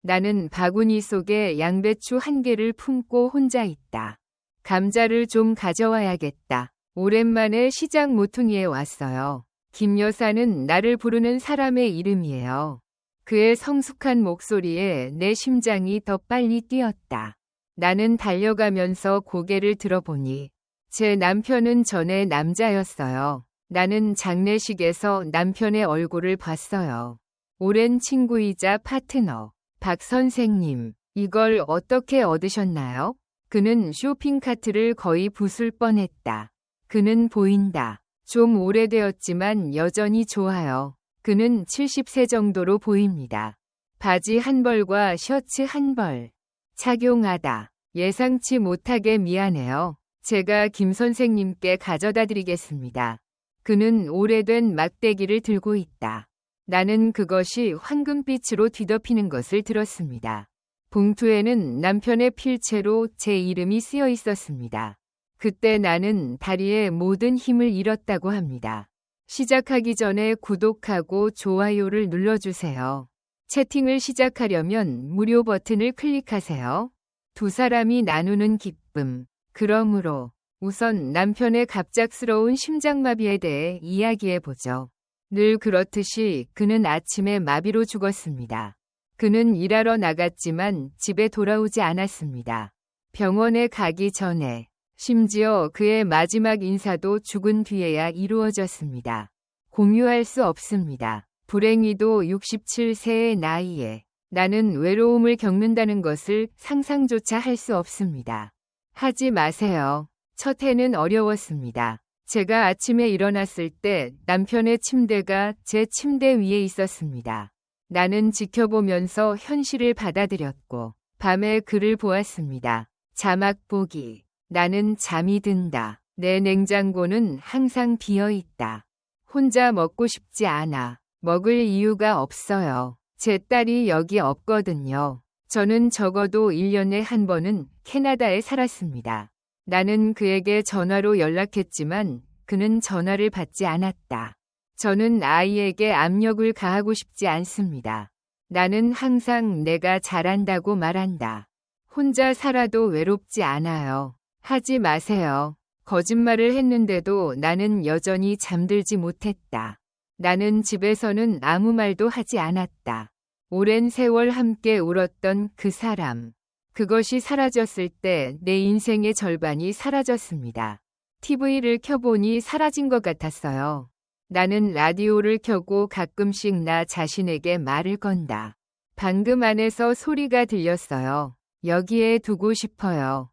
나는 바구니 속에 양배추 1개를 품고 혼자 있다. 감자를 좀 가져와야겠다. 오랜만에 시장 모퉁이에 왔어요. 김 여사는 나를 부르는 사람의 이름이에요. 그의 성숙한 목소리에 내 심장이 더 빨리 뛰었다. 나는 달려가면서 고개를 들어보니 제 남편은 전에 남자였어요. 나는 장례식에서 남편의 얼굴을 봤어요. 오랜 친구이자 파트너. 박 선생님, 이걸 어떻게 얻으셨나요? 그는 쇼핑카트를 거의 부술 뻔했다. 그는 보인다. 좀 오래되었지만 여전히 좋아요. 그는 70세 정도로 보입니다. 바지 한 벌과 셔츠 한 벌. 착용하다. 예상치 못하게 미안해요. 제가 김 선생님께 가져다 드리겠습니다. 그는 오래된 막대기를 들고 있다. 나는 그것이 황금빛으로 뒤덮이는 것을 들었습니다. 봉투에는 남편의 필체로 제 이름이 쓰여 있었습니다. 그때 나는 다리에 모든 힘을 잃었다고 합니다. 시작하기 전에 구독하고 좋아요를 눌러주세요. 채팅을 시작하려면 무료 버튼을 클릭하세요. 두 사람이 나누는 기쁨. 그러므로 우선 남편의 갑작스러운 심장마비에 대해 이야기해보죠. 늘 그렇듯이 그는 아침에 마비로 죽었습니다. 그는 일하러 나갔지만 집에 돌아오지 않았습니다. 병원에 가기 전에, 심지어 그의 마지막 인사도 죽은 뒤에야 이루어졌습니다. 공유할 수 없습니다. 불행히도 67세의 나이에 나는 외로움을 겪는다는 것을 상상조차 할 수 없습니다. 하지 마세요. 첫 해는 어려웠습니다. 제가 아침에 일어났을 때 남편의 침대가 제 침대 위에 있었습니다. 나는 지켜보면서 현실을 받아들였고 밤에 글을 보았습니다. 자막 보기. 나는 잠이 든다. 내 냉장고는 항상 비어 있다. 혼자 먹고 싶지 않아. 먹을 이유가 없어요. 제 딸이 여기 없거든요. 저는 적어도 1년에 한 번은 캐나다에 살았습니다. 나는 그에게 전화로 연락했지만 그는 전화를 받지 않았다. 저는 아이에게 압력을 가하고 싶지 않습니다. 나는 항상 내가 잘한다고 말한다. 혼자 살아도 외롭지 않아요. 하지 마세요. 거짓말을 했는데도 나는 여전히 잠들지 못했다. 나는 집에서는 아무 말도 하지 않았다. 오랜 세월 함께 울었던 그 사람. 그것이 사라졌을 때 내 인생의 절반이 사라졌습니다. TV를 켜보니 사라진 것 같았어요. 나는 라디오를 켜고 가끔씩 나 자신에게 말을 건다. 방금 안에서 소리가 들렸어요. 여기에 두고 싶어요.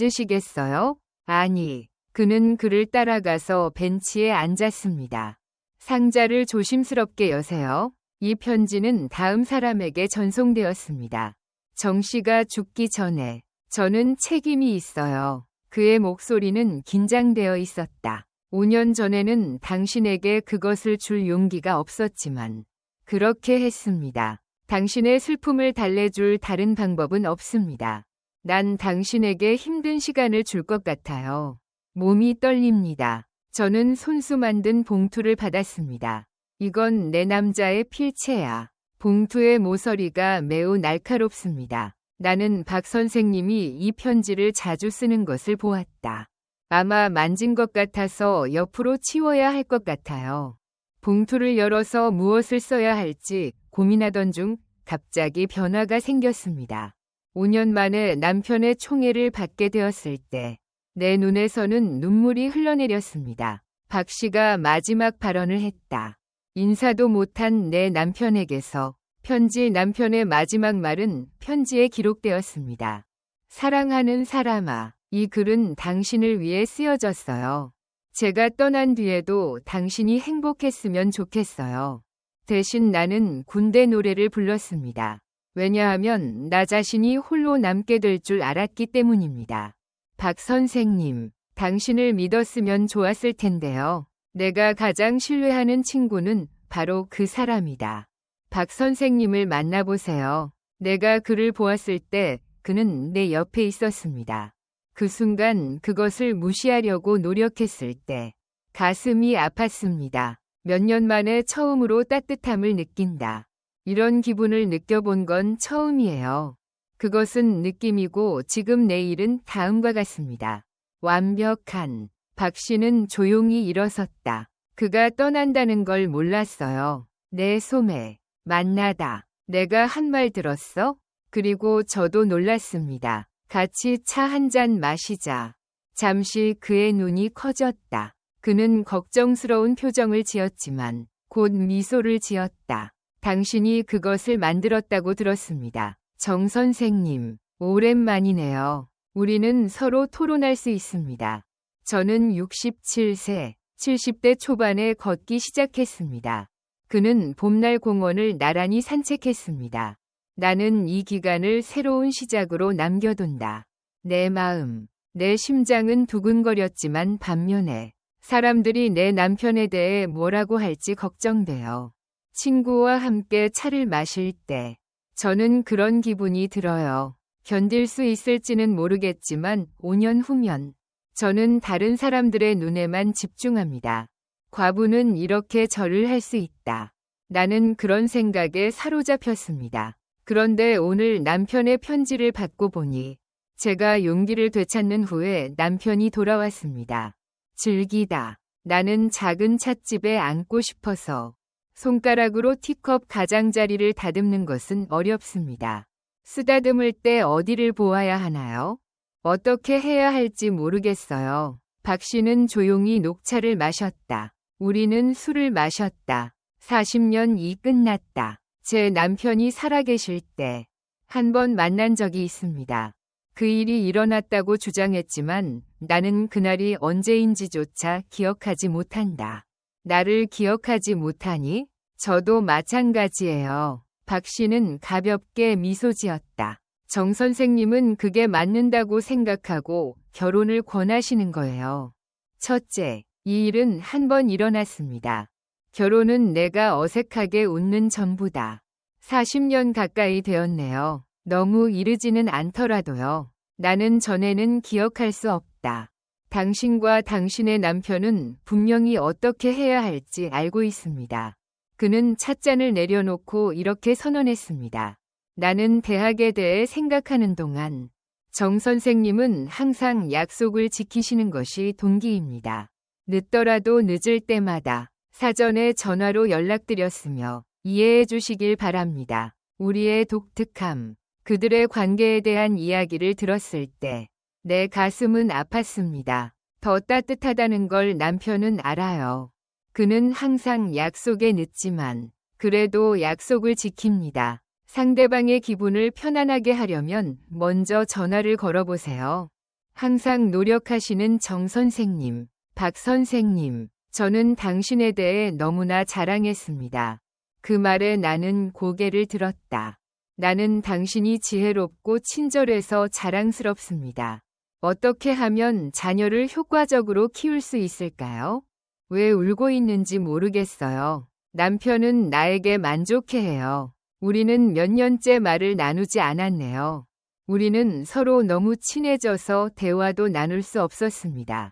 앉으시겠어요? 아니. 그는 그를 따라가서 벤치에 앉았습니다. 상자를 조심스럽게 여세요. 이 편지는 다음 사람에게 전송되었습니다. 정 씨가 죽기 전에 저는 책임이 있어요. 그의 목소리는 긴장되어 있었다. 5년 전에는 당신에게 그것을 줄 용기가 없었지만 그렇게 했습니다. 당신의 슬픔을 달래줄 다른 방법은 없습니다. 난 당신에게 힘든 시간을 줄 것 같아요. 몸이 떨립니다. 저는 손수 만든 봉투를 받았습니다. 이건 내 남자의 필체야. 봉투의 모서리가 매우 날카롭습니다. 나는 박 선생님이 이 편지를 자주 쓰는 것을 보았다. 아마 만진 것 같아서 옆으로 치워야 할 것 같아요. 봉투를 열어서 무엇을 써야 할지 고민하던 중 갑자기 변화가 생겼습니다. 5년 만에 남편의 총애를 받게 되었을 때 내 눈에서는 눈물이 흘러내렸습니다. 박 씨가 마지막 발언을 했다. 인사도 못한 내 남편에게서 편지. 남편의 마지막 말은 편지에 기록되었습니다. 사랑하는 사람아, 이 글은 당신을 위해 쓰여졌어요. 제가 떠난 뒤에도 당신이 행복했으면 좋겠어요. 대신 나는 군대 노래를 불렀습니다. 왜냐하면 나 자신이 홀로 남게 될 줄 알았기 때문입니다. 박 선생님, 당신을 믿었으면 좋았을 텐데요. 내가 가장 신뢰하는 친구는 바로 그 사람이다. 박 선생님을 만나보세요. 내가 그를 보았을 때 그는 내 옆에 있었습니다. 그 순간 그것을 무시하려고 노력했을 때 가슴이 아팠습니다. 몇 년 만에 처음으로 따뜻함을 느낀다. 이런 기분을 느껴본 건 처음이에요. 그것은 느낌이고 지금 내 일은 다음과 같습니다. 완벽한. 박 씨는 조용히 일어섰다. 그가 떠난다는 걸 몰랐어요. 내 소매. 만나다. 내가 한 말 들었어? 그리고 저도 놀랐습니다. 같이 차 한 잔 마시자. 잠시 그의 눈이 커졌다. 그는 걱정스러운 표정을 지었지만 곧 미소를 지었다. 당신이 그것을 만들었다고 들었습니다. 정 선생님, 오랜만이네요. 우리는 서로 토론할 수 있습니다. 저는 67세, 70대 초반에 걷기 시작했습니다. 그는 봄날 공원을 나란히 산책했습니다. 나는 이 기간을 새로운 시작으로 남겨둔다. 내 마음, 내 심장은 두근거렸지만 반면에 사람들이 내 남편에 대해 뭐라고 할지 걱정돼요. 친구와 함께 차를 마실 때 저는 그런 기분이 들어요. 견딜 수 있을지는 모르겠지만 5년 후면 저는 다른 사람들의 눈에만 집중합니다. 과부는 이렇게 절을 할 수 있다. 나는 그런 생각에 사로잡혔습니다. 그런데 오늘 남편의 편지를 받고 보니 제가 용기를 되찾는 후에 남편이 돌아왔습니다. 즐기다. 나는 작은 찻집에 앉고 싶어서 손가락으로 티컵 가장자리를 다듬는 것은 어렵습니다. 쓰다듬을 때 어디를 보아야 하나요? 어떻게 해야 할지 모르겠어요. 박 씨는 조용히 녹차를 마셨다. 우리는 술을 마셨다. 40년이 끝났다. 제 남편이 살아계실 때 한 번 만난 적이 있습니다. 그 일이 일어났다고 주장했지만 나는 그날이 언제인지조차 기억하지 못한다. 나를 기억하지 못하니? 저도 마찬가지예요. 박 씨는 가볍게 미소 지었다. 정 선생님은 그게 맞는다고 생각하고 결혼을 권하시는 거예요. 첫째, 이 일은 한 번 일어났습니다. 결혼은 내가 어색하게 웃는 전부다. 40년 가까이 되었네요. 너무 이르지는 않더라도요. 나는 전에는 기억할 수 없다. 당신과 당신의 남편은 분명히 어떻게 해야 할지 알고 있습니다. 그는 찻잔을 내려놓고 이렇게 선언했습니다. 나는 대학에 대해 생각하는 동안 정 선생님은 항상 약속을 지키시는 것이 동기입니다. 늦더라도 늦을 때마다 사전에 전화로 연락드렸으며 이해해 주시길 바랍니다. 우리의 독특함, 그들의 관계에 대한 이야기를 들었을 때 내 가슴은 아팠습니다. 더 따뜻하다는 걸 남편은 알아요. 그는 항상 약속에 늦지만 그래도 약속을 지킵니다. 상대방의 기분을 편안하게 하려면 먼저 전화를 걸어보세요. 항상 노력하시는 정 선생님, 박 선생님, 저는 당신에 대해 너무나 자랑했습니다. 그 말에 나는 고개를 들었다. 나는 당신이 지혜롭고 친절해서 자랑스럽습니다. 어떻게 하면 자녀를 효과적으로 키울 수 있을까요? 왜 울고 있는지 모르겠어요. 남편은 나에게 만족해해요. 우리는 몇 년째 말을 나누지 않았네요. 우리는 서로 너무 친해져서 대화도 나눌 수 없었습니다.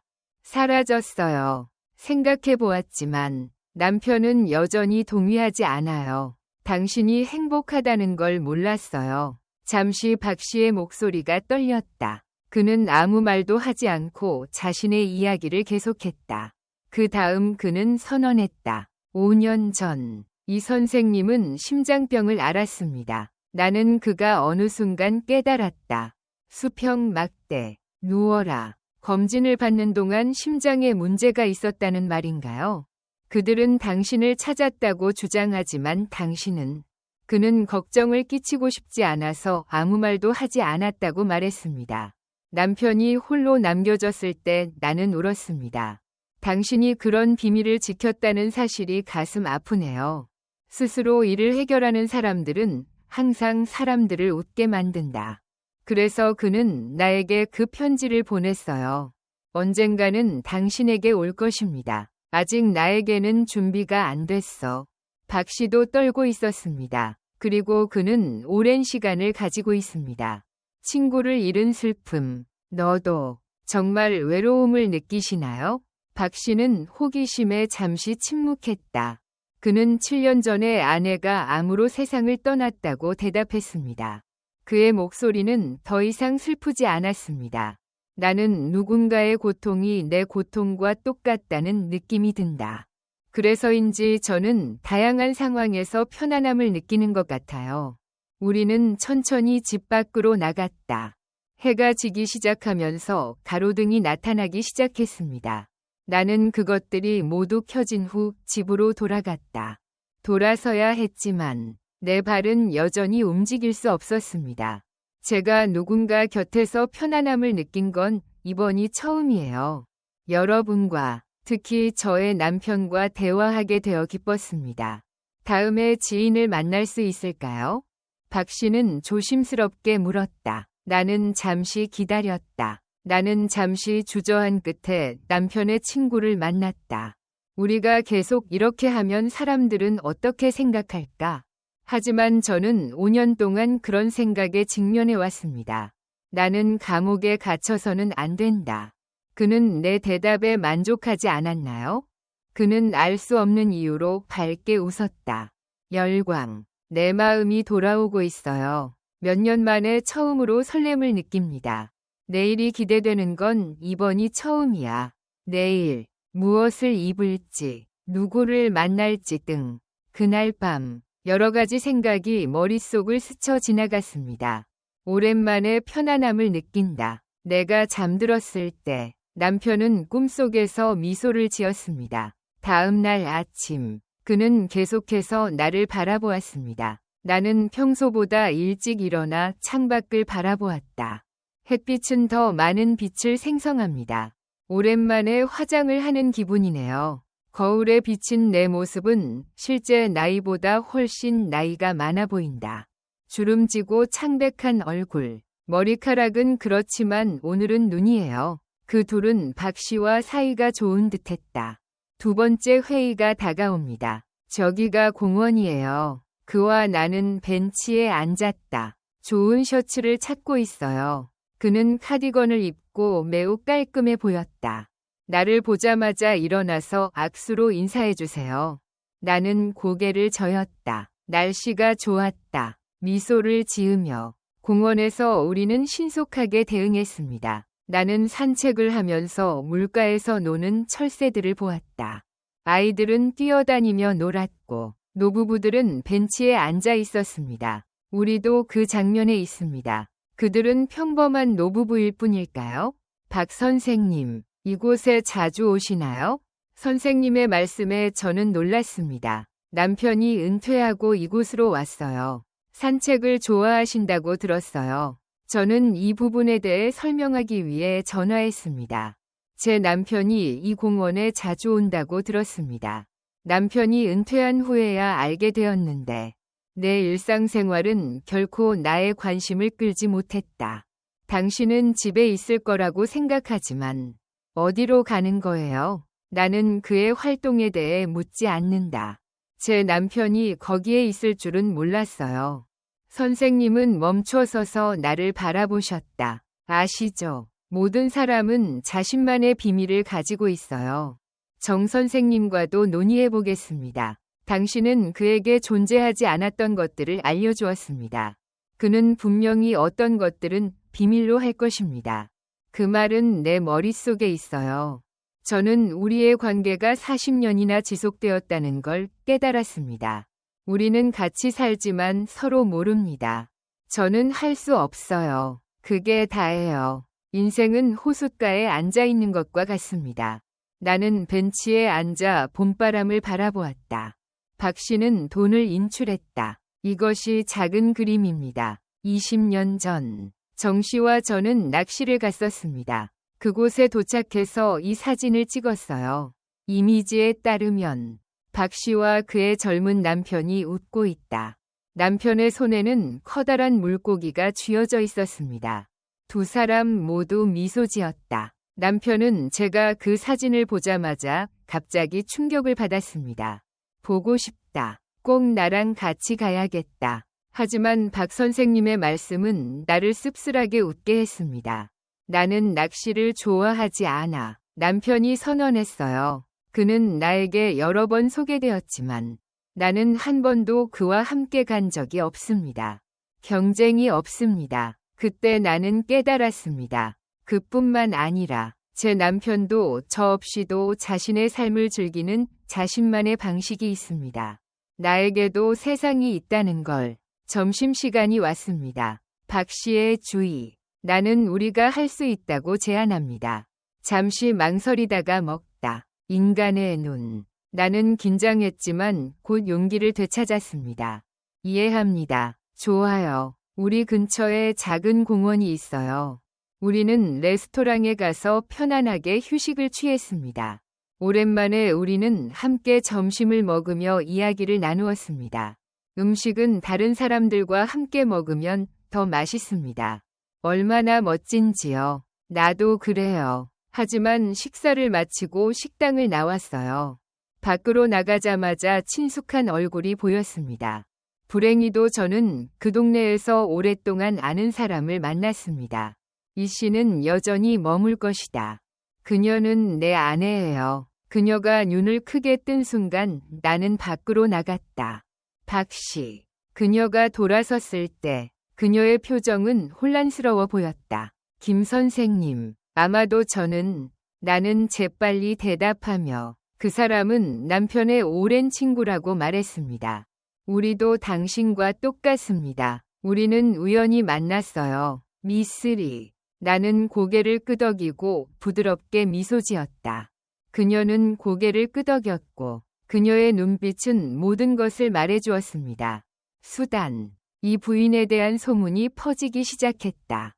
사라졌어요. 생각해 보았지만 남편은 여전히 동의하지 않아요. 당신이 행복하다는 걸 몰랐어요. 잠시 박 씨의 목소리가 떨렸다. 그는 아무 말도 하지 않고 자신의 이야기를 계속했다. 그 다음 그는 선언했다. 5년 전, 이 선생님은 심장병을 앓았습니다. 나는 그가 어느 순간 깨달았다. 수평 막대, 누워라. 검진을 받는 동안 심장에 문제가 있었다는 말인가요? 그들은 당신을 찾았다고 주장하지만 그는 걱정을 끼치고 싶지 않아서 아무 말도 하지 않았다고 말했습니다. 남편이 홀로 남겨졌을 때 나는 울었습니다. 당신이 그런 비밀을 지켰다는 사실이 가슴 아프네요. 스스로 일을 해결하는 사람들은 항상 사람들을 웃게 만든다. 그래서 그는 나에게 그 편지를 보냈어요. 언젠가는 당신에게 올 것입니다. 아직 나에게는 준비가 안 됐어. 박 씨도 떨고 있었습니다. 그리고 그는 오랜 시간을 가지고 있습니다. 친구를 잃은 슬픔. 너도 정말 외로움을 느끼시나요? 박 씨는 호기심에 잠시 침묵했다. 그는 7년 전에 아내가 암으로 세상을 떠났다고 대답했습니다. 그의 목소리는 더 이상 슬프지 않았습니다. 나는 누군가의 고통이 내 고통과 똑같다는 느낌이 든다. 그래서인지 저는 다양한 상황에서 편안함을 느끼는 것 같아요. 우리는 천천히 집 밖으로 나갔다. 해가 지기 시작하면서 가로등이 나타나기 시작했습니다. 나는 그것들이 모두 켜진 후 집으로 돌아갔다. 돌아서야 했지만 내 발은 여전히 움직일 수 없었습니다. 제가 누군가 곁에서 편안함을 느낀 건 이번이 처음이에요. 여러분과, 특히 저의 남편과 대화하게 되어 기뻤습니다. 다음에 지인을 만날 수 있을까요? 박 씨는 조심스럽게 물었다. 나는 잠시 기다렸다. 나는 잠시 주저한 끝에 남편의 친구를 만났다. 우리가 계속 이렇게 하면 사람들은 어떻게 생각할까? 하지만 저는 5년 동안 그런 생각에 직면해 왔습니다. 나는 감옥에 갇혀서는 안 된다. 그는 내 대답에 만족하지 않았나요? 그는 알 수 없는 이유로 밝게 웃었다. 열광. 내 마음이 돌아오고 있어요. 몇 년 만에 처음으로 설렘을 느낍니다. 내일이 기대되는 건 이번이 처음이야. 내일 무엇을 입을지, 누구를 만날지 등 그날 밤 여러 가지 생각이 머릿속을 스쳐 지나갔습니다. 오랜만에 편안함을 느낀다. 내가 잠들었을 때 남편은 꿈속에서 미소를 지었습니다. 다음 날 아침 그는 계속해서 나를 바라보았습니다. 나는 평소보다 일찍 일어나 창밖을 바라보았다. 햇빛은 더 많은 빛을 생성합니다. 오랜만에 화장을 하는 기분이네요. 거울에 비친 내 모습은 실제 나이보다 훨씬 나이가 많아 보인다. 주름지고 창백한 얼굴, 머리카락은 그렇지만 오늘은 눈이에요. 그 둘은 박 씨와 사이가 좋은 듯했다. 두 번째 회의가 다가옵니다. 저기가 공원이에요. 그와 나는 벤치에 앉았다. 좋은 셔츠를 찾고 있어요. 그는 카디건을 입고 매우 깔끔해 보였다. 나를 보자마자 일어나서 악수로 인사해주세요. 나는 고개를 저었다. 날씨가 좋았다. 미소를 지으며 공원에서 우리는 신속하게 대응했습니다. 나는 산책을 하면서 물가에서 노는 철새들을 보았다. 아이들은 뛰어다니며 놀았고 노부부들은 벤치에 앉아 있었습니다. 우리도 그 장면에 있습니다. 그들은 평범한 노부부일 뿐일까요? 박 선생님, 이곳에 자주 오시나요? 선생님의 말씀에 저는 놀랐습니다. 남편이 은퇴하고 이곳으로 왔어요. 산책을 좋아하신다고 들었어요. 저는 이 부분에 대해 설명하기 위해 전화했습니다. 제 남편이 이 공원에 자주 온다고 들었습니다. 남편이 은퇴한 후에야 알게 되었는데 내 일상생활은 결코 나의 관심을 끌지 못했다. 당신은 집에 있을 거라고 생각하지만 어디로 가는 거예요? 나는 그의 활동에 대해 묻지 않는다. 제 남편이 거기에 있을 줄은 몰랐어요. 선생님은 멈춰서서 나를 바라보셨다. 아시죠? 모든 사람은 자신만의 비밀을 가지고 있어요. 정 선생님과도 논의해 보겠습니다. 당신은 그에게 존재하지 않았던 것들을 알려주었습니다. 그는 분명히 어떤 것들은 비밀로 할 것입니다. 그 말은 내 머릿속에 있어요. 저는 우리의 관계가 40년이나 지속되었다는 걸 깨달았습니다. 우리는 같이 살지만 서로 모릅니다. 저는 할 수 없어요. 그게 다예요. 인생은 호숫가에 앉아 있는 것과 같습니다. 나는 벤치에 앉아 봄바람을 바라보았다. 박 씨는 돈을 인출했다. 이것이 작은 그림입니다. 20년 전, 정 씨와 저는 낚시를 갔었습니다. 그곳에 도착해서 이 사진을 찍었어요. 이미지에 따르면 박 씨와 그의 젊은 남편이 웃고 있다. 남편의 손에는 커다란 물고기가 쥐어져 있었습니다. 두 사람 모두 미소 지었다. 남편은 제가 그 사진을 보자마자 갑자기 충격을 받았습니다. 보고 싶다. 꼭 나랑 같이 가야겠다. 하지만 박 선생님의 말씀은 나를 씁쓸하게 웃게 했습니다. 나는 낚시를 좋아하지 않아. 남편이 선언했어요. 그는 나에게 여러 번 소개되었지만 나는 한 번도 그와 함께 간 적이 없습니다. 경쟁이 없습니다. 그때 나는 깨달았습니다. 그뿐만 아니라 제 남편도 저 없이도 자신의 삶을 즐기는 자신만의 방식이 있습니다. 나에게도 세상이 있다는 걸. 점심시간이 왔습니다. 박 씨의 주의. 나는 우리가 할 수 있다고 제안합니다. 잠시 망설이다가 먹다. 인간의 눈. 나는 긴장했지만 곧 용기를 되찾았습니다. 이해합니다. 좋아요. 우리 근처에 작은 공원이 있어요. 우리는 레스토랑에 가서 편안하게 휴식을 취했습니다. 오랜만에 우리는 함께 점심을 먹으며 이야기를 나누었습니다. 음식은 다른 사람들과 함께 먹으면 더 맛있습니다. 얼마나 멋진지요. 나도 그래요. 하지만 식사를 마치고 식당을 나왔어요. 밖으로 나가자마자 친숙한 얼굴이 보였습니다. 불행히도 저는 그 동네에서 오랫동안 아는 사람을 만났습니다. 이 씨는 여전히 머물 것이다. 그녀는 내 아내예요. 그녀가 눈을 크게 뜬 순간 나는 밖으로 나갔다. 박 씨. 그녀가 돌아섰을 때 그녀의 표정은 혼란스러워 보였다. 김 선생님. 아마도 나는 재빨리 대답하며 그 사람은 남편의 오랜 친구라고 말했습니다. 우리도 당신과 똑같습니다. 우리는 우연히 만났어요. 미쓰리. 나는 고개를 끄덕이고 부드럽게 미소 지었다. 그녀는 고개를 끄덕였고 그녀의 눈빛은 모든 것을 말해주었습니다. 수단. 이 부인에 대한 소문이 퍼지기 시작했다.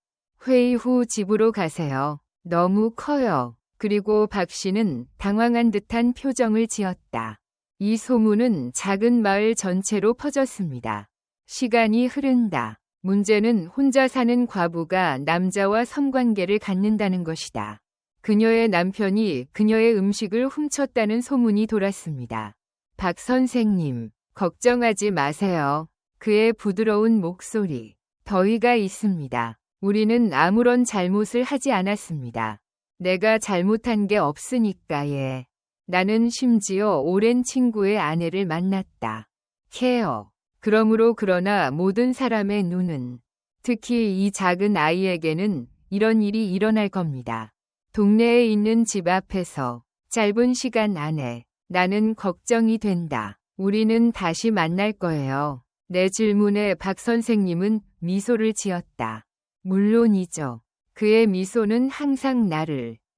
회의 후 집으로 가세요. 너무 커요. 그리고 박 씨는 당황한 듯한 표정을 지었다. 이 소문은 작은 마을 전체로 퍼졌습니다. 시간이 흐른다. 문제는 혼자 사는 과부가 남자와 성관계를 갖는다는 것이다. 그녀의 남편이 그녀의 음식을 훔쳤다는 소문이 돌았습니다. 박 선생님, 걱정하지 마세요. 그의 부드러운 목소리. 더위가 있습니다. 우리는 아무런 잘못을 하지 않았습니다. 내가 잘못한 게 없으니까 예. 나는 심지어 오랜 친구의 아내를 만났다. 케어. 그러나 모든 사람의 눈은, 특히 이 작은 아이에게는 이런 일이 일어날 겁니다. 동네에 있는 집 앞에서 짧은 시간 안에 나는 걱정이 된다. 우리는 다시 만날 거예요. 내 질문에 박 선생님은 미소를 지었다. 물론이죠. 그의 미소는 항상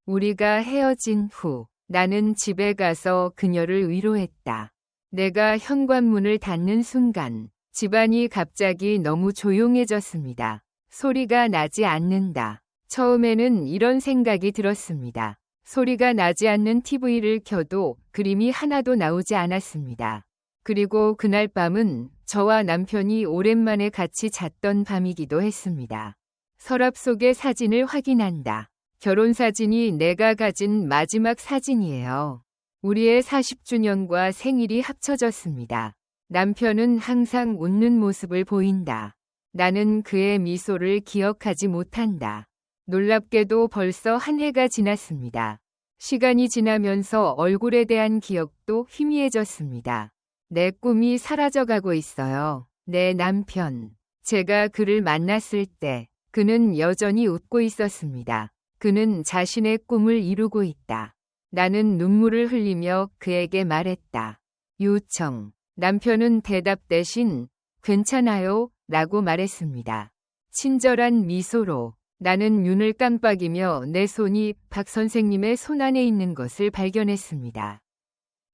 우리가 헤어진 후 나는 집에 가서 그녀를 위로했다. 내가 현관문을 닫는 순간 집안이 갑자기 너무 조용해졌습니다. 소리가 나지 않는다. 처음에는 이런 생각이 들었습니다. 소리가 나지 않는 TV를 켜도 그림이 하나도 나오지 않았습니다. 그리고 그날 밤은 저와 남편이 오랜만에 같이 잤던 밤이기도 했습니다. 서랍 속의 사진을 확인한다. 결혼사진이 내가 가진 마지막 사진이에요. 우리의 40주년과 생일이 합쳐졌습니다. 남편은 항상 웃는 모습을 보인다. 나는 그의 미소를 기억하지 못한다. 놀랍게도 벌써 한 해가 지났습니다. 시간이 지나면서 얼굴에 대한 기억도 희미해졌습니다. 내 꿈이 사라져가고 있어요. 내 남편. 제가 그를 만났을 때 그는 여전히 웃고 있었습니다. 그는 자신의 꿈을 이루고 있다. 나는 눈물을 흘리며 그에게 말했다. 요청. 남편은 대답 대신 괜찮아요 라고 말했습니다. 친절한 미소로 나는 눈을 깜빡이며 내 손이 박 선생님의 손 안에 있는 것을 발견했습니다.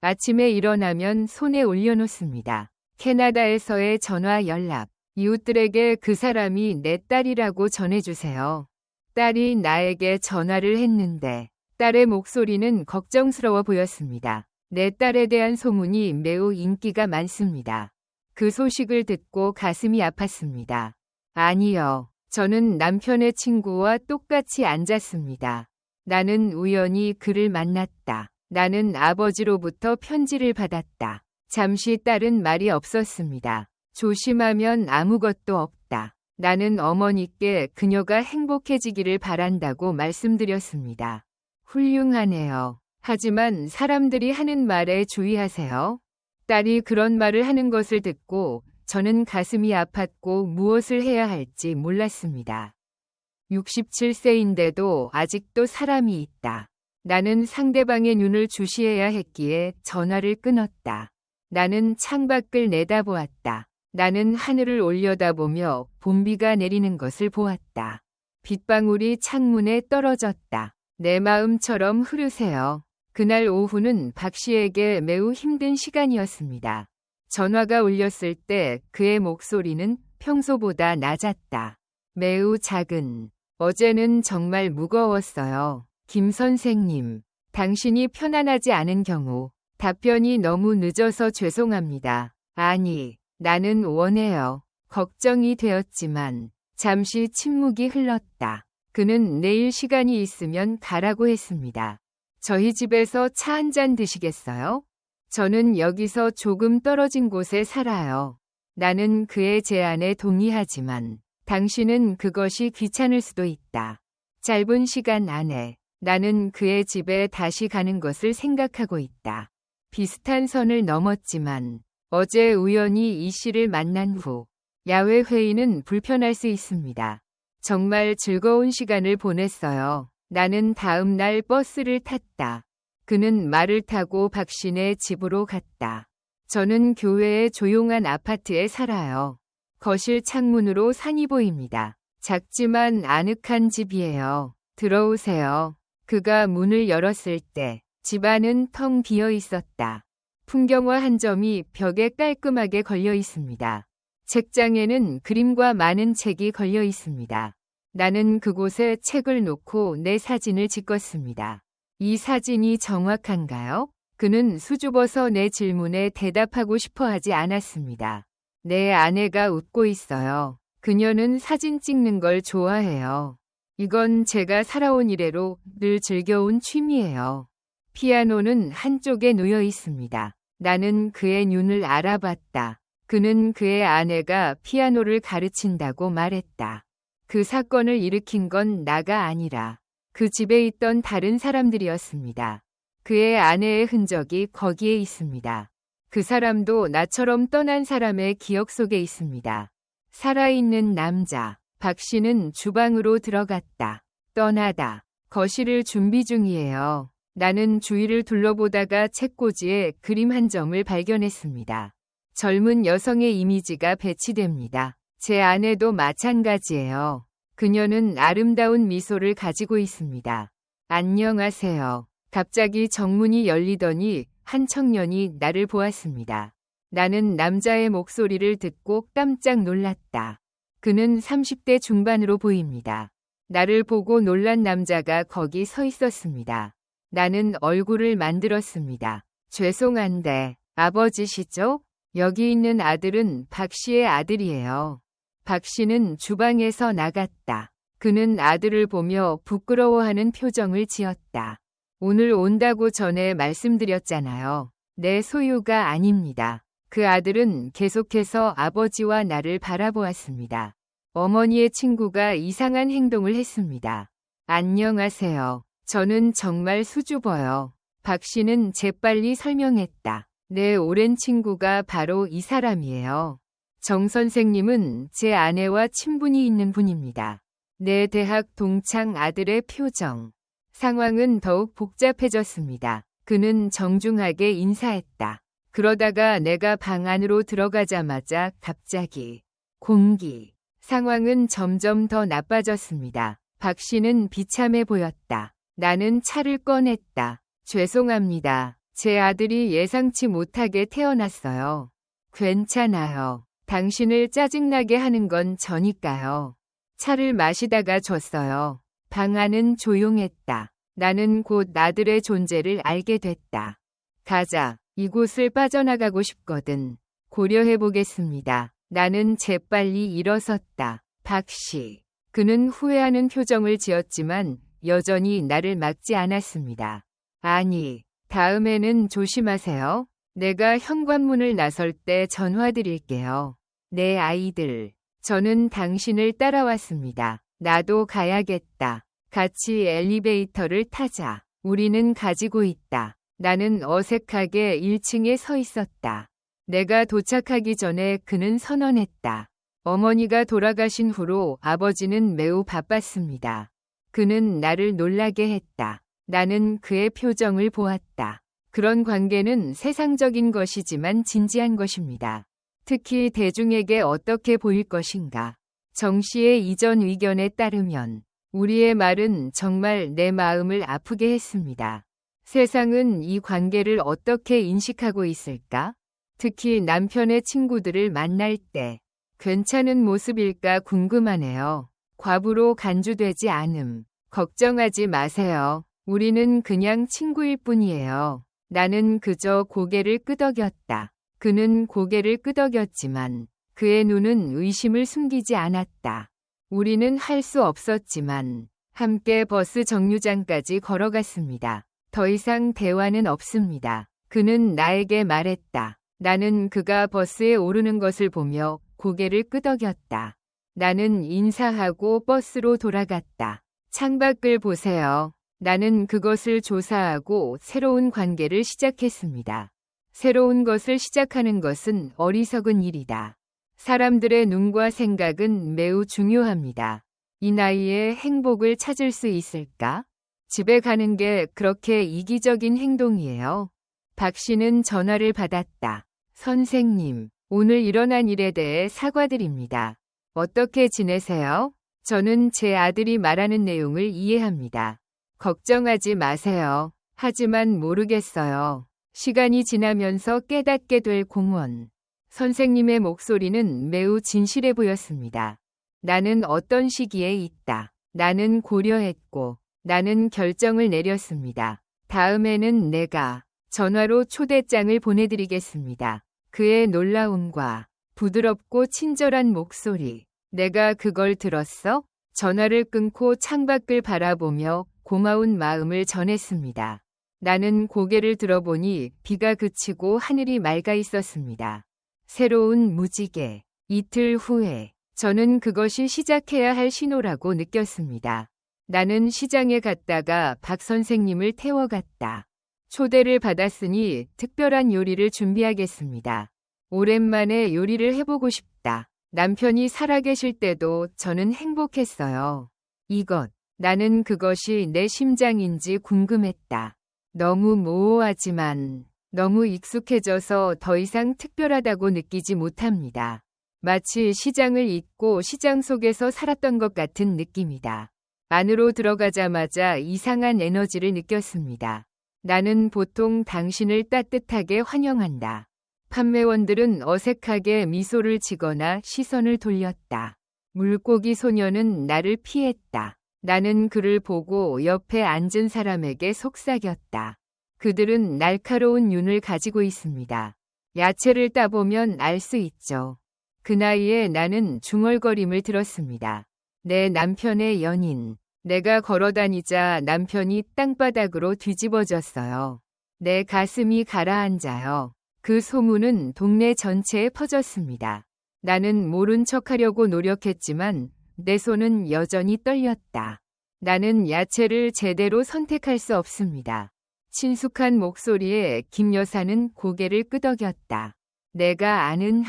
아침에 일어나면 손에 올려놓습니다. 캐나다에서의 전화 연락. 이웃들에게 그 사람이 내 딸이라고 전해주세요. 딸이 나에게 전화를 했는데 딸의 목소리는 걱정스러워 보였습니다. 내 딸에 대한 소문이 매우 인기가 많습니다. 그 소식을 듣고 가슴이 아팠습니다. 아니요. 저는 남편의 친구와 똑같이 앉았습니다. 나는 우연히 그를 만났다. 나는 아버지로부터 편지를 받았다. 잠시 딸은 말이 없었습니다. 조심하면 아무것도 없다. 나는 어머니께 그녀가 행복해지기를 바란다고 말씀드렸습니다. 훌륭하네요. 하지만 사람들이 하는 말에 주의하세요. 딸이 그런 말을 하는 것을 듣고 저는 가슴이 아팠고 무엇을 해야 할지 몰랐습니다. 67세인데도 아직도 사람이 있다. 나는 상대방의 눈을 주시해야 했기에 전화를 끊었다. 나는 창밖을 내다보았다. 나는 하늘을 올려다보며 봄비가 내리는 것을 보았다. 빗방울이 창문에 떨어졌다. 내 마음처럼 흐르세요. 그날 오후는 박 씨에게 매우 힘든 시간이었습니다. 전화가 울렸을 때 그의 목소리는 평소보다 낮았다. 매우 작은. 어제는 정말 무거웠어요. 김 선생님, 당신이 편안하지 않은 경우 답변이 너무 늦어서 죄송합니다. 아니, 나는 원해요. 걱정이 되었지만 잠시 침묵이 흘렀다. 그는 내일 시간이 있으면 가라고 했습니다. 저희 집에서 차 한 잔 드시겠어요? 저는 여기서 조금 떨어진 곳에 살아요. 나는 그의 제안에 동의하지만 당신은 그것이 귀찮을 수도 있다. 짧은 시간 안에 나는 그의 집에 다시 가는 것을 생각하고 있다. 비슷한 선을 넘었지만 어제 우연히 이 씨를 만난 후 야외 회의는 불편할 수 있습니다. 정말 즐거운 시간을 보냈어요. 나는 다음 날 버스를 탔다. 그는 말을 타고 박 씨네 집으로 갔다. 저는 교외의 조용한 아파트에 살아요. 거실 창문으로 산이 보입니다. 작지만 아늑한 집이에요. 들어오세요. 그가 문을 열었을 때 집안은 텅 비어 있었다. 풍경화 한 점이 벽에 깔끔하게 걸려 있습니다. 책장에는 그림과 많은 책이 걸려 있습니다. 나는 그곳에 책을 놓고 내 사진을 찍었습니다. 이 사진이 정확한가요? 그는 수줍어서 내 질문에 대답하고 싶어 하지 않았습니다. 내 아내가 웃고 있어요. 그녀는 사진 찍는 걸 좋아해요. 이건 제가 살아온 이래로 늘 즐겨온 취미예요. 피아노는 한쪽에 놓여 있습니다. 나는 그의 눈을 알아봤다. 그는 그의 아내가 피아노를 가르친다고 말했다. 그 사건을 일으킨 건 나가 아니라 그 집에 있던 다른 사람들이었습니다. 그의 아내의 흔적이 거기에 있습니다. 그 사람도 나처럼 떠난 사람의 기억 속에 있습니다. 살아있는 남자. 박 씨는 주방으로 들어갔다. 떠나다. 거실을 준비 중이에요. 나는 주위를 둘러보다가 책꽂이에 그림 한 점을 발견했습니다. 젊은 여성의 이미지가 배치됩니다. 제 아내도 마찬가지예요. 그녀는 아름다운 미소를 가지고 있습니다. 안녕하세요. 갑자기 정문이 열리더니 한 청년이 나를 보았습니다. 나는 남자의 목소리를 듣고 깜짝 놀랐다. 그는 30대 중반으로 보입니다. 나를 보고 놀란 남자가 거기 서 있었습니다. 나는 얼굴을 만들었습니다. 죄송한데 아버지시죠? 여기 있는 아들은 박 씨의 아들이에요. 박 씨는 주방에서 나갔다. 그는 아들을 보며 부끄러워하는 표정을 지었다. 오늘 온다고 전에 말씀드렸잖아요. 내 소유가 아닙니다. 그 아들은 계속해서 아버지와 나를 바라보았습니다. 어머니의 친구가 이상한 행동을 했습니다. 안녕하세요. 저는 정말 수줍어요. 박 씨는 재빨리 설명했다. 내 오랜 친구가 바로 이 사람이에요. 정 선생님은 제 아내와 친분이 있는 분입니다. 내 대학 동창 아들의 표정. 상황은 더욱 복잡해졌습니다. 그는 정중하게 인사했다. 그러다가 내가 방 안으로 들어가자마자 갑자기 공기. 상황은 점점 더 나빠졌습니다. 박 씨는 비참해 보였다. 나는 차를 꺼냈다. 죄송합니다. 제 아들이 예상치 못하게 태어났어요. 괜찮아요. 당신을 짜증나게 하는 건 저니까요. 차를 마시다가 줬어요. 방 안은 조용했다. 나는 곧 아들의 존재를 알게 됐다. 가자. 이곳을 빠져나가고 싶거든. 고려해보겠습니다. 나는 재빨리 일어섰다. 박 씨. 그는 후회하는 표정을 지었지만 여전히 나를 막지 않았습니다. 아니, 다음에는 조심하세요. 내가 현관문을 나설 때 전화드릴게요. 내 아이들. 저는 당신을 따라왔습니다. 나도 가야겠다. 같이 엘리베이터를 타자. 우리는 가지고 있다. 나는 어색하게 1층에 서 있었다. 내가 도착하기 전에 그는 선언했다. 어머니가 돌아가신 후로 아버지는 매우 바빴습니다. 그는 나를 놀라게 했다. 나는 그의 표정을 보았다. 그런 관계는 세상적인 것이지만 진지한 것입니다. 특히 대중에게 어떻게 보일 것인가. 정 씨의 이전 의견에 따르면 우리의 말은 정말 내 마음을 아프게 했습니다. 세상은 이 관계를 어떻게 인식하고 있을까? 특히 남편의 친구들을 만날 때 괜찮은 모습일까 궁금하네요. 과부로 간주되지 않음. 걱정하지 마세요. 우리는 그냥 친구일 뿐이에요. 나는 그저 고개를 끄덕였다. 그는 고개를 끄덕였지만 그의 눈은 의심을 숨기지 않았다. 우리는 할 수 없었지만 함께 버스 정류장까지 걸어갔습니다. 더 이상 대화는 없습니다. 그는 나에게 말했다. 나는 그가 버스에 오르는 것을 보며 고개를 끄덕였다. 나는 인사하고 버스로 돌아갔다. 창밖을 보세요. 나는 그것을 조사하고 새로운 관계를 시작했습니다. 새로운 것을 시작하는 것은 어리석은 일이다. 사람들의 눈과 생각은 매우 중요합니다. 이 나이에 행복을 찾을 수 있을까? 집에 가는 게 그렇게 이기적인 행동이에요. 박 씨는 전화를 받았다. 선생님, 오늘 일어난 일에 대해 사과드립니다. 어떻게 지내세요? 저는 제 아들이 말하는 내용을 이해합니다. 걱정하지 마세요. 하지만 모르겠어요. 시간이 지나면서 깨닫게 될 공원. 선생님의 목소리는 매우 진실해 보였습니다. 나는 어떤 시기에 있다. 나는 고려했고, 나는 결정을 내렸습니다. 다음에는 내가 전화로 초대장을 보내드리겠습니다. 그의 놀라움과 부드럽고 친절한 목소리. 내가 그걸 들었어? 전화를 끊고 창밖을 바라보며 고마운 마음을 전했습니다. 나는 고개를 들어보니 비가 그치고 하늘이 맑아 있었습니다. 새로운 무지개. 이틀 후에 저는 그것이 시작해야 할 신호라고 느꼈습니다. 나는 시장에 갔다가 박 선생님을 태워갔다. 초대를 받았으니 특별한 요리를 준비하겠습니다. 오랜만에 요리를 해보고 싶다. 남편이 살아계실 때도 저는 행복했어요. 나는 그것이 내 심장인지 궁금했다. 너무 모호하지만 너무 익숙해져서 더 이상 특별하다고 느끼지 못합니다. 마치 시장을 잊고 시장 속에서 살았던 것 같은 느낌이다. 안으로 들어가자마자 이상한 에너지를 느꼈습니다. 나는 보통 당신을 따뜻하게 환영한다. 판매원들은 어색하게 미소를 지거나 시선을 돌렸다. 물고기 소녀는 나를 피했다. 나는 그를 보고 옆에 앉은 사람에게 속삭였다. 그들은 날카로운 눈을 가지고 있습니다. 야채를 따보면 알 수 있죠. 그 나이에 나는 중얼거림을 들었습니다. 내 남편의 연인. 내가 걸어다니자 남편이 땅바닥으로 뒤집어졌어요. 내 가슴이 가라앉아요. 그 소문은 동네 전체에 퍼졌습니다. 나는 모른 척하려고 노력했지만 내 손은 여전히 떨렸다. 나는 야채를 제대로 선택할 수 없습니다. 친숙한 목소리에 김 여사는 고개를 끄덕였다. 내가 아는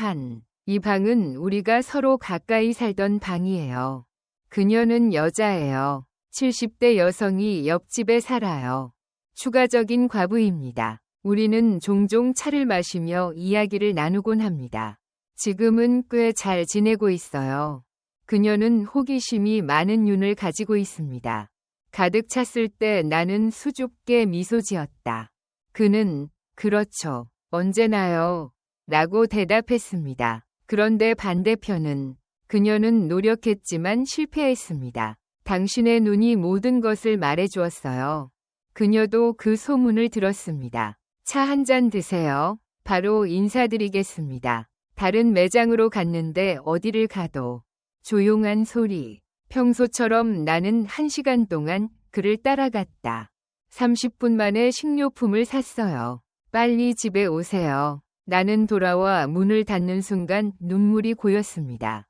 이 방은 우리가 서로 가까이 살던 방이에요. 그녀는 여자예요. 70대 여성이 옆집에 살아요. 추가적인 과부입니다. 우리는 종종 차를 마시며 이야기를 나누곤 합니다. 지금은 꽤 잘 지내고 있어요. 그녀는 호기심이 많은 눈을 가지고 있습니다. 가득 찼을 때 나는 수줍게 미소 지었다. 그는, 그렇죠. 언제나요. 라고 대답했습니다. 그런데 반대편은, 그녀는 노력했지만 실패했습니다. 당신의 눈이 모든 것을 말해주었어요. 그녀도 그 소문을 들었습니다. 차 한 잔 드세요. 바로 인사드리겠습니다. 다른 매장으로 갔는데 어디를 가도 조용한 소리. 평소처럼 나는 1시간 동안 그를 따라갔다. 30분 만에 식료품을 샀어요. 빨리 집에 오세요. 나는 돌아와 문을 닫는 순간 눈물이 고였습니다.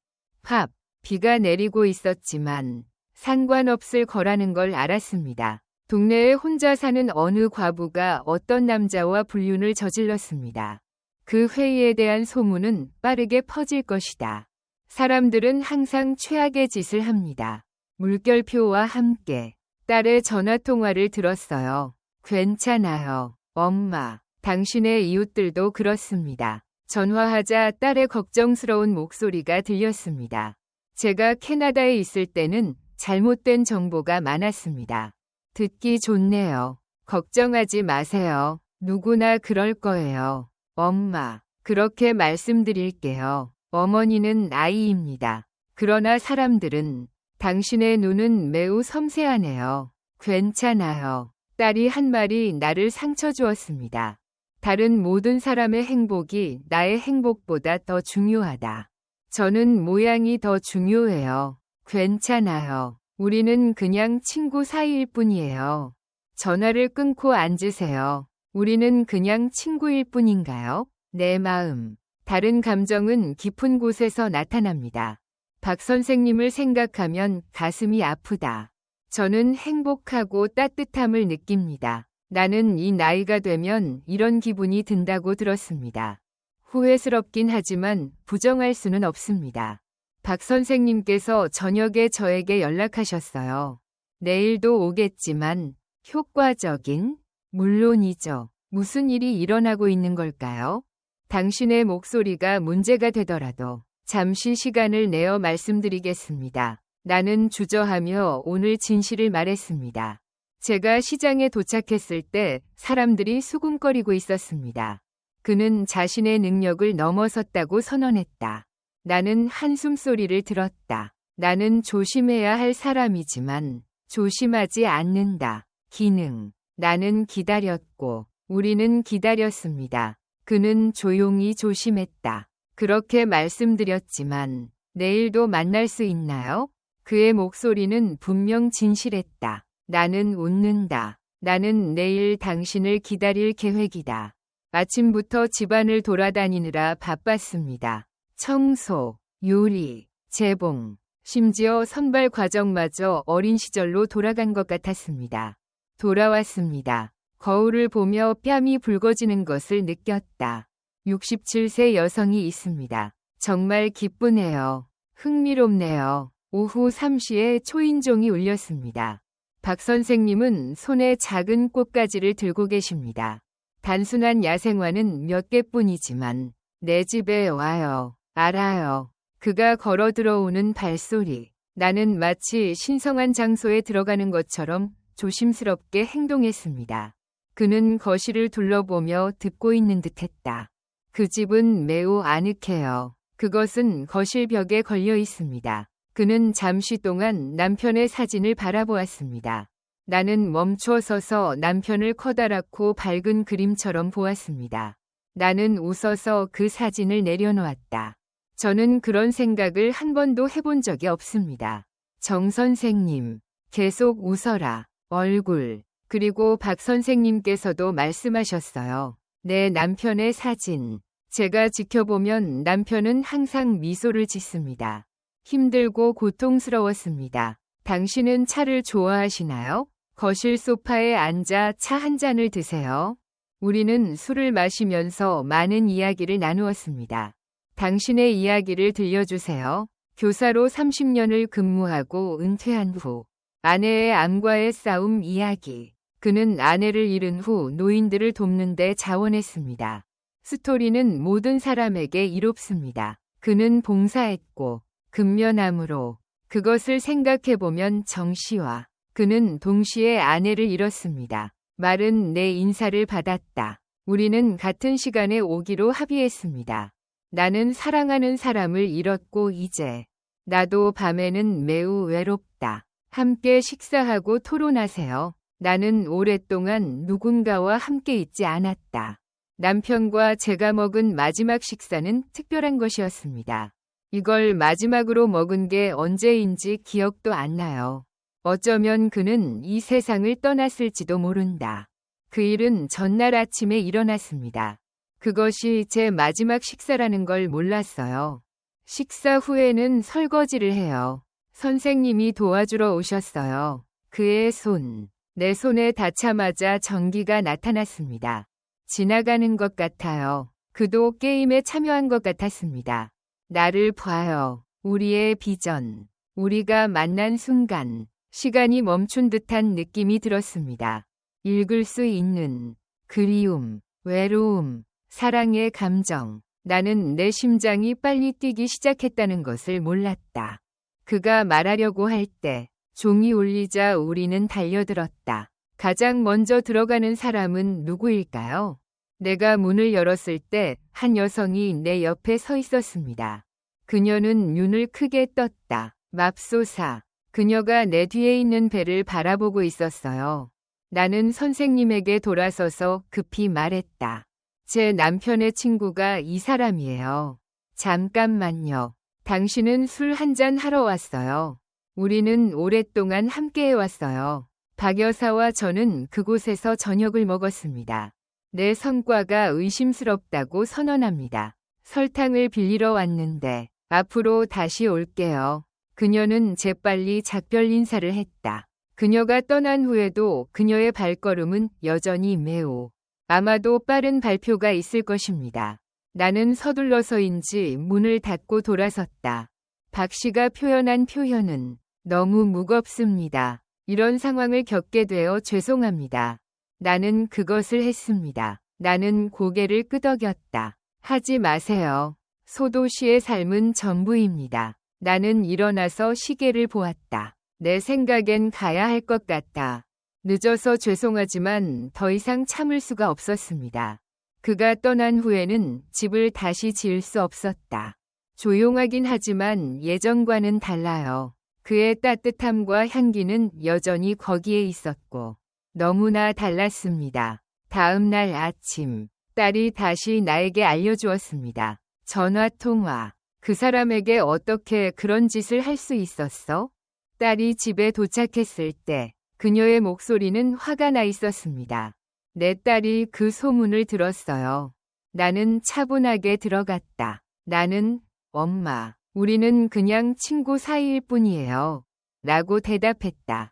비가 내리고 있었지만 상관없을 거라는 걸 알았습니다. 동네에 혼자 사는 어느 과부가 어떤 남자와 불륜을 저질렀습니다. 그 회의에 대한 소문은 빠르게 퍼질 것이다. 사람들은 항상 최악의 짓을 합니다. 물결표와 함께 딸의 전화통화를 들었어요. 괜찮아요, 엄마. 당신의 이웃들도 그렇습니다. 전화하자 딸의 걱정스러운 목소리가 들렸습니다. 제가 캐나다에 있을 때는 잘못된 정보가 많았습니다. 듣기 좋네요. 걱정하지 마세요. 누구나 그럴 거예요. 엄마, 그렇게 말씀드릴게요. 어머니는 아이입니다. 그러나 사람들은 당신의 눈은 매우 섬세하네요. 괜찮아요. 딸이 한 말이 나를 상처 주었습니다. 다른 모든 사람의 행복이 나의 행복보다 더 중요하다. 저는 모양이 더 중요해요. 괜찮아요. 우리는 그냥 친구 사이일 뿐이에요. 전화를 끊고 앉으세요. 우리는 그냥 친구일 뿐인가요? 내 마음. 다른 감정은 깊은 곳에서 나타납니다. 박 선생님을 생각하면 가슴이 아프다. 저는 행복하고 따뜻함을 느낍니다. 나는 이 나이가 되면 이런 기분이 든다고 들었습니다. 후회스럽긴 하지만 부정할 수는 없습니다. 박 선생님께서 저녁에 저에게 연락하셨어요. 내일도 오겠지만 효과적인? 물론이죠. 무슨 일이 일어나고 있는 걸까요? 당신의 목소리가 문제가 되더라도 잠시 시간을 내어 말씀드리겠습니다. 나는 주저하며 오늘 진실을 말했습니다. 제가 시장에 도착했을 때 사람들이 수군거리고 있었습니다. 그는 자신의 능력을 넘어섰다고 선언했다. 나는 한숨소리를 들었다. 나는 조심해야 할 사람이지만 조심하지 않는다. 기능. 나는 기다렸고 우리는 기다렸습니다. 그는 조용히 조심했다. 그렇게 말씀드렸지만 내일도 만날 수 있나요? 그의 목소리는 분명 진실했다. 나는 웃는다. 나는 내일 당신을 기다릴 계획이다. 아침부터 집안을 돌아다니느라 바빴습니다. 청소, 요리, 재봉, 심지어 선발 과정마저 어린 시절로 돌아간 것 같았습니다. 돌아왔습니다. 거울을 보며 뺨이 붉어지는 것을 느꼈다. 67세 여성이 있습니다. 정말 기쁘네요. 흥미롭네요. 오후 3시에 초인종이 울렸습니다. 박 선생님은 손에 작은 꽃가지를 들고 계십니다. 단순한 야생화는 몇 개뿐이지만 내 집에 와요. 알아요. 그가 걸어 들어오는 발소리. 나는 마치 신성한 장소에 들어가는 것처럼 조심스럽게 행동했습니다. 그는 거실을 둘러보며 듣고 있는 듯했다. 그 집은 매우 아늑해요. 그것은 거실 벽에 걸려 있습니다. 그는 잠시 동안 남편의 사진을 바라보았습니다. 나는 멈춰 서서 남편을 커다랗고 밝은 그림처럼 보았습니다. 나는 웃어서 그 사진을 내려놓았다. 저는 그런 생각을 한 번도 해본 적이 없습니다. 정 선생님, 계속 웃어라. 얼굴. 그리고 박 선생님께서도 말씀하셨어요. 내 남편의 사진. 제가 지켜보면 남편은 항상 미소를 짓습니다. 힘들고 고통스러웠습니다. 당신은 차를 좋아하시나요? 거실 소파에 앉아 차 한 잔을 드세요. 우리는 술을 마시면서 많은 이야기를 나누었습니다. 당신의 이야기를 들려주세요. 교사로 30년을 근무하고 은퇴한 후 아내의 암과의 싸움 이야기. 그는 아내를 잃은 후 노인들을 돕는 데 자원했습니다. 스토리는 모든 사람에게 이롭습니다. 그는 봉사했고 근면함으로 그것을 생각해보면 정씨와 그는 동시에 아내를 잃었습니다. 말은 내 인사를 받았다. 우리는 같은 시간에 오기로 합의했습니다. 나는 사랑하는 사람을 잃었고 이제 나도 밤에는 매우 외롭다. 함께 식사하고 토론하세요. 나는 오랫동안 누군가와 함께 있지 않았다. 남편과 제가 먹은 마지막 식사는 특별한 것이었습니다. 이걸 마지막으로 먹은 게 언제인지 기억도 안 나요. 어쩌면 그는 이 세상을 떠났을지도 모른다. 그 일은 전날 아침에 일어났습니다. 그것이 제 마지막 식사라는 걸 몰랐어요. 식사 후에는 설거지를 해요. 선생님이 도와주러 오셨어요. 그의 손, 내 손에 닿자마자 전기가 나타났습니다. 지나가는 것 같아요. 그도 게임에 참여한 것 같았습니다. 나를 봐요. 우리의 비전. 우리가 만난 순간 시간이 멈춘 듯한 느낌이 들었습니다. 읽을 수 있는 그리움, 외로움, 사랑의 감정. 나는 내 심장이 빨리 뛰기 시작했다는 것을 몰랐다. 그가 말하려고 할 때 종이 울리자 우리는 달려들었다. 가장 먼저 들어가는 사람은 누구일까요? 내가 문을 열었을 때 한 여성이 내 옆에 서 있었습니다. 그녀는 눈을 크게 떴다. 맙소사. 그녀가 내 뒤에 있는 배를 바라보고 있었어요. 나는 선생님에게 돌아서서 급히 말했다. 제 남편의 친구가 이 사람이에요. 잠깐만요. 당신은 술 한잔 하러 왔어요. 우리는 오랫동안 함께 해왔어요. 박 여사와 저는 그곳에서 저녁을 먹었습니다. 내 성과가 의심스럽다고 선언합니다. 설탕을 빌리러 왔는데 앞으로 다시 올게요. 그녀는 재빨리 작별 인사를 했다. 그녀가 떠난 후에도 그녀의 발걸음은 여전히 매우 아마도 빠른 발표가 있을 것입니다. 나는 서둘러서인지 문을 닫고 돌아섰다. 박 씨가 표현한 표현은 너무 무겁습니다. 이런 상황을 겪게 되어 죄송합니다. 나는 그것을 했습니다. 나는 고개를 끄덕였다. 하지 마세요. 소도시의 삶은 전부입니다. 나는 일어나서 시계를 보았다. 내 생각엔 가야 할 것 같다. 늦어서 죄송하지만 더 이상 참을 수가 없었습니다. 그가 떠난 후에는 집을 다시 지을 수 없었다. 조용하긴 하지만 예전과는 달라요. 그의 따뜻함과 향기는 여전히 거기에 있었고 너무나 달랐습니다. 다음 날 아침, 딸이 다시 나에게 알려주었습니다. 전화통화. 그 사람에게 어떻게 그런 짓을 할 수 있었어? 딸이 집에 도착했을 때 그녀의 목소리는 화가 나 있었습니다. 내 딸이 그 소문을 들었어요. 나는 차분하게 들어갔다. 나는, 엄마, 우리는 그냥 친구 사이일 뿐이에요. 라고 대답했다.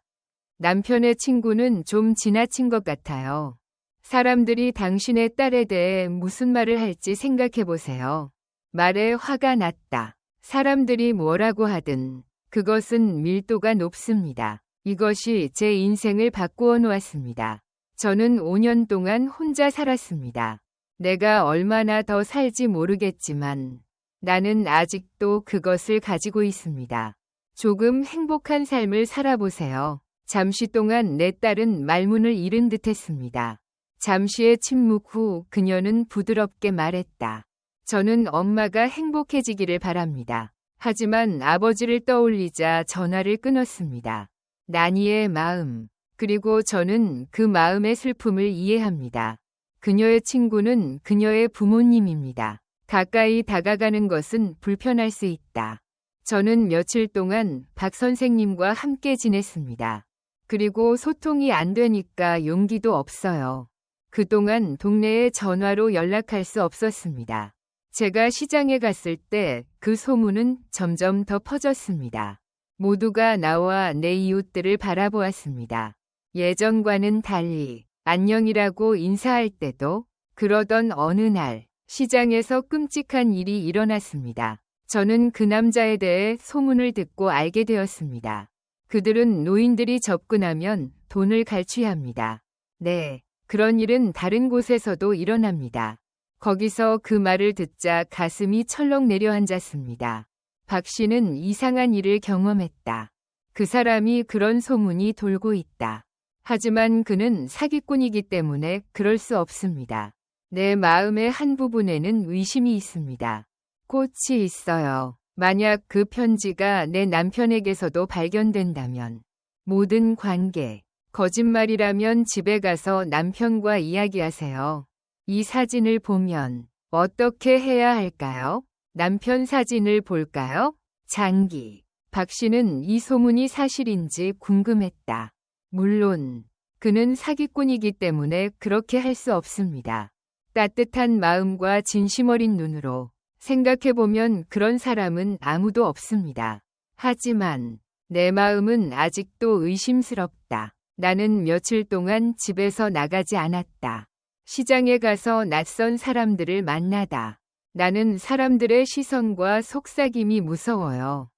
남편의 친구는 좀 지나친 것 같아요. 사람들이 당신의 딸에 대해 무슨 말을 할지 생각해 보세요. 말에 화가 났다. 사람들이 뭐라고 하든 그것은 밀도가 높습니다. 이것이 제 인생을 바꾸어 놓았습니다. 저는 5년 동안 혼자 살았습니다. 내가 얼마나 더 살지 모르겠지만 나는 아직도 그것을 가지고 있습니다. 조금 행복한 삶을 살아보세요. 잠시 동안 내 딸은 말문을 잃은 듯했습니다. 잠시의 침묵 후 그녀는 부드럽게 말했다. 저는 엄마가 행복해지기를 바랍니다. 하지만 아버지를 떠올리자 전화를 끊었습니다. 나니의 마음. 그리고 저는 그 마음의 슬픔을 이해합니다. 그녀의 친구는 그녀의 부모님입니다. 가까이 다가가는 것은 불편할 수 있다. 저는 며칠 동안 박 선생님과 함께 지냈습니다. 그리고 소통이 안 되니까 용기도 없어요. 그동안 동네에 전화로 연락할 수 없었습니다. 제가 시장에 갔을 때 그 소문은 점점 더 퍼졌습니다. 모두가 나와 내 이웃들을 바라보았습니다. 예전과는 달리 안녕이라고 인사할 때도 그러던 어느 날 시장에서 끔찍한 일이 일어났습니다. 저는 그 남자에 대해 소문을 듣고 알게 되었습니다. 그들은 노인들이 접근하면 돈을 갈취합니다. 네, 그런 일은 다른 곳에서도 일어납니다. 거기서 그 말을 듣자 가슴이 철렁 내려앉았습니다. 박 씨는 이상한 일을 경험했다. 그 사람이 그런 소문이 돌고 있다. 하지만 그는 사기꾼이기 때문에 그럴 수 없습니다. 내 마음의 한 부분에는 의심이 있습니다. 꽃이 있어요. 만약 그 편지가 내 남편에게서도 발견된다면 모든 관계, 거짓말이라면 집에 가서 남편과 이야기하세요. 이 사진을 보면 어떻게 해야 할까요? 남편 사진을 볼까요? 장기. 박 씨는 이 소문이 사실인지 궁금했다. 물론 그는 사기꾼이기 때문에 그렇게 할 수 없습니다. 따뜻한 마음과 진심 어린 눈으로 생각해보면 그런 사람은 아무도 없습니다. 하지만 내 마음은 아직도 의심스럽다. 나는 며칠 동안 집에서 나가지 않았다. 시장에 가서 낯선 사람들을 만나다. 나는 사람들의 시선과 속삭임이 무서워요.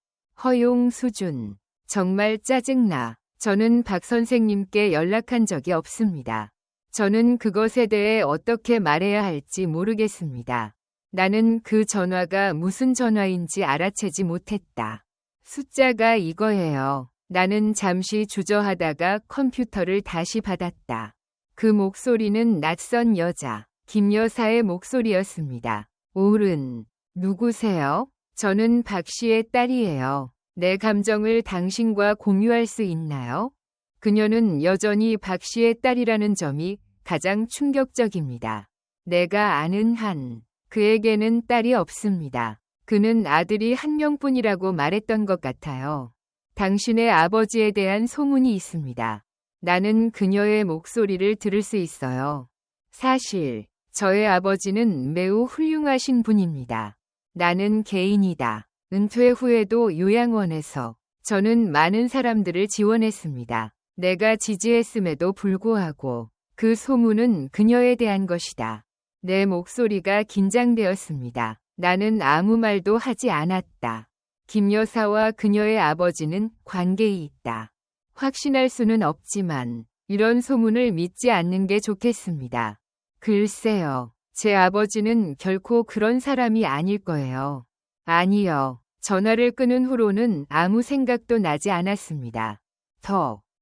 허용 수준. 정말 짜증나. 저는 박 선생님께 연락한 적이 없습니다. 저는 그것에 대해 어떻게 말해야 할지 모르겠습니다. 나는 그 전화가 무슨 전화인지 알아채지 못했다. 숫자가 이거예요. 나는 잠시 주저하다가 컴퓨터를 다시 받았다. 그 목소리는 낯선 여자, 김 여사의 목소리였습니다. 오른, 누구세요? 저는 박 씨의 딸이에요. 내 감정을 당신과 공유할 수 있나요? 그녀는 여전히 박 씨의 딸이라는 점이 가장 충격적입니다. 내가 아는 한, 그에게는 딸이 없습니다. 그는 아들이 한 명뿐이라고 말했던 것 같아요. 당신의 아버지에 대한 소문이 있습니다. 나는 그녀의 목소리를 들을 수 있어요. 사실, 저의 아버지는 매우 훌륭하신 분입니다. 나는 개인이다. 은퇴 후에도 요양원에서 저는 많은 사람들을 지원했습니다. 내가 지지했음에도 불구하고 그 소문은 그녀에 대한 것이다. 내 목소리가 긴장되었습니다. 나는 아무 말도 하지 않았다. 김 여사와 그녀의 아버지는 관계에 있다. 확신할 수는 없지만 이런 소문을 믿지 않는 게 좋겠습니다. 글쎄요. 제 아버지는 결코 그런 사람이 아닐 거예요. 아니요. 전화를 끊은 후로는 아무 생각도 나지 않았습니다.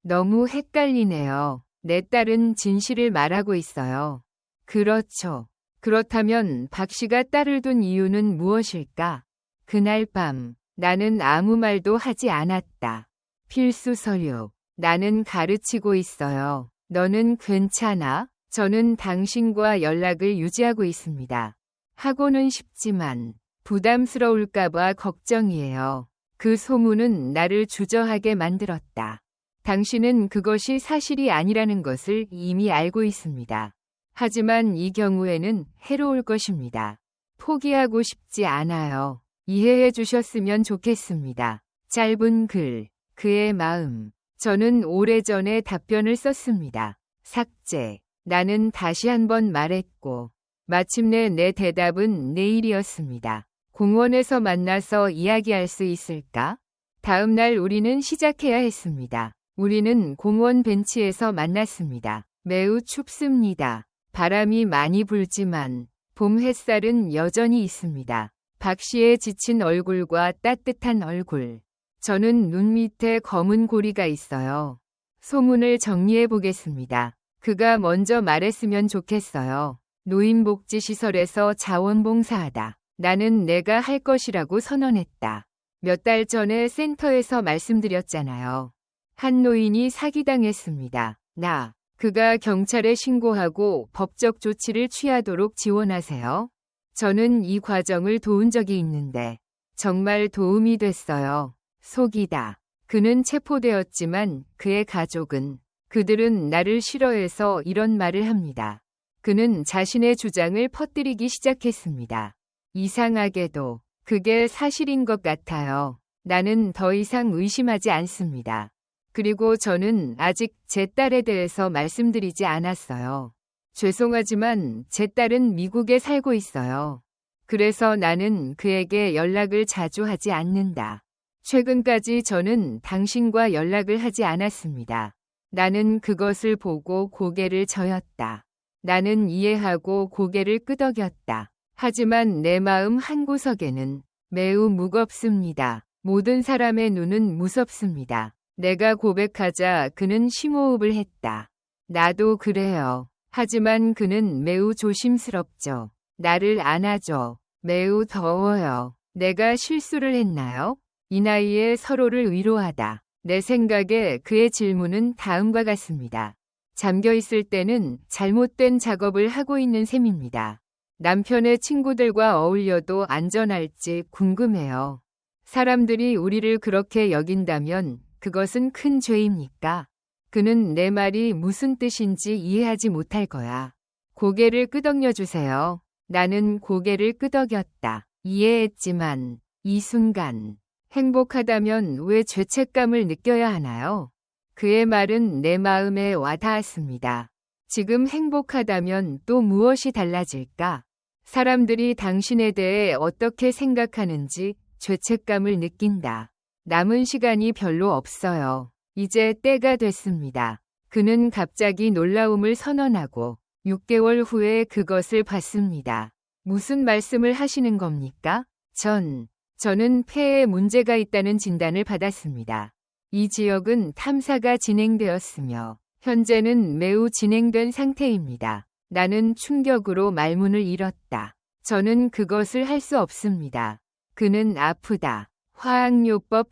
너무 헷갈리네요. 내 딸은 진실을 말하고 있어요. 그렇죠. 그렇다면 박 씨가 딸을 둔 이유는 무엇일까? 그날 밤, 나는 아무 말도 하지 않았다. 필수 서류. 나는 가르치고 있어요. 너는 괜찮아? 저는 당신과 연락을 유지하고 있습니다. 하고는 싶지만 부담스러울까봐 걱정이에요. 그 소문은 나를 주저하게 만들었다. 당신은 그것이 사실이 아니라는 것을 이미 알고 있습니다. 하지만 이 경우에는 해로울 것입니다. 포기하고 싶지 않아요. 이해해 주셨으면 좋겠습니다. 짧은 글, 그의 마음. 저는 오래전에 답변을 썼습니다. 삭제. 나는 다시 한번 말했고, 마침내 내 대답은 내일이었습니다. 공원에서 만나서 이야기할 수 있을까? 다음 날 우리는 시작해야 했습니다. 우리는 공원 벤치에서 만났습니다. 매우 춥습니다. 바람이 많이 불지만 봄 햇살은 여전히 있습니다. 박 씨의 지친 얼굴과 따뜻한 얼굴. 저는 눈 밑에 검은 고리가 있어요. 소문을 정리해 보겠습니다. 그가 먼저 말했으면 좋겠어요. 노인복지시설에서 자원봉사하다. 나는 내가 할 것이라고 선언했다. 몇 달 전에 센터에서 말씀드렸잖아요. 한 노인이 사기당했습니다. 그가 경찰에 신고하고 법적 조치를 취하도록 지원하세요. 저는 이 과정을 도운 적이 있는데 정말 도움이 됐어요. 속이다. 그는 체포되었지만 그의 가족은 그들은 나를 싫어해서 이런 말을 합니다. 그는 자신의 주장을 퍼뜨리기 시작했습니다. 이상하게도 그게 사실인 것 같아요. 나는 더 이상 의심하지 않습니다. 그리고 저는 아직 제 딸에 대해서 말씀드리지 않았어요. 죄송하지만 제 딸은 미국에 살고 있어요. 그래서 나는 그에게 연락을 자주 하지 않는다. 최근까지 저는 당신과 연락을 하지 않았습니다. 나는 그것을 보고 고개를 저었다. 나는 이해하고 고개를 끄덕였다. 하지만 내 마음 한구석에는 매우 무겁습니다. 모든 사람의 눈은 무섭습니다. 내가 고백하자 그는 심호흡을 했다. 나도 그래요. 하지만 그는 매우 조심스럽죠. 나를 안아줘. 매우 더워요. 내가 실수를 했나요? 이 나이에 서로를 위로하다. 내 생각에 그의 질문은 다음과 같습니다. 잠겨 있을 때는 잘못된 작업을 하고 있는 셈입니다. 남편의 친구들과 어울려도 안전할지 궁금해요. 사람들이 우리를 그렇게 여긴다면 그것은 큰 죄입니까? 그는 내 말이 무슨 뜻인지 이해하지 못할 거야. 고개를 끄덕여 주세요. 나는 고개를 끄덕였다. 이해했지만 이 순간 행복하다면 왜 죄책감을 느껴야 하나요? 그의 말은 내 마음에 와닿았습니다. 지금 행복하다면 또 무엇이 달라질까? 사람들이 당신에 대해 어떻게 생각하는지 죄책감을 느낀다. 남은 시간이 별로 없어요. 이제 때가 됐습니다. 그는 갑자기 놀라움을 선언하고 6개월 후에 그것을 봤습니다. 무슨 말씀을 하시는 겁니까? 저는 폐에 문제가 있다는 진단을 받았습니다. 이 지역은 탐사가 진행되었으며 현재는 매우 진행된 상태입니다. 나는 충격으로 말문을 잃었다. 저는 그것을 할 수 없습니다. 그는 아프다. 화학요법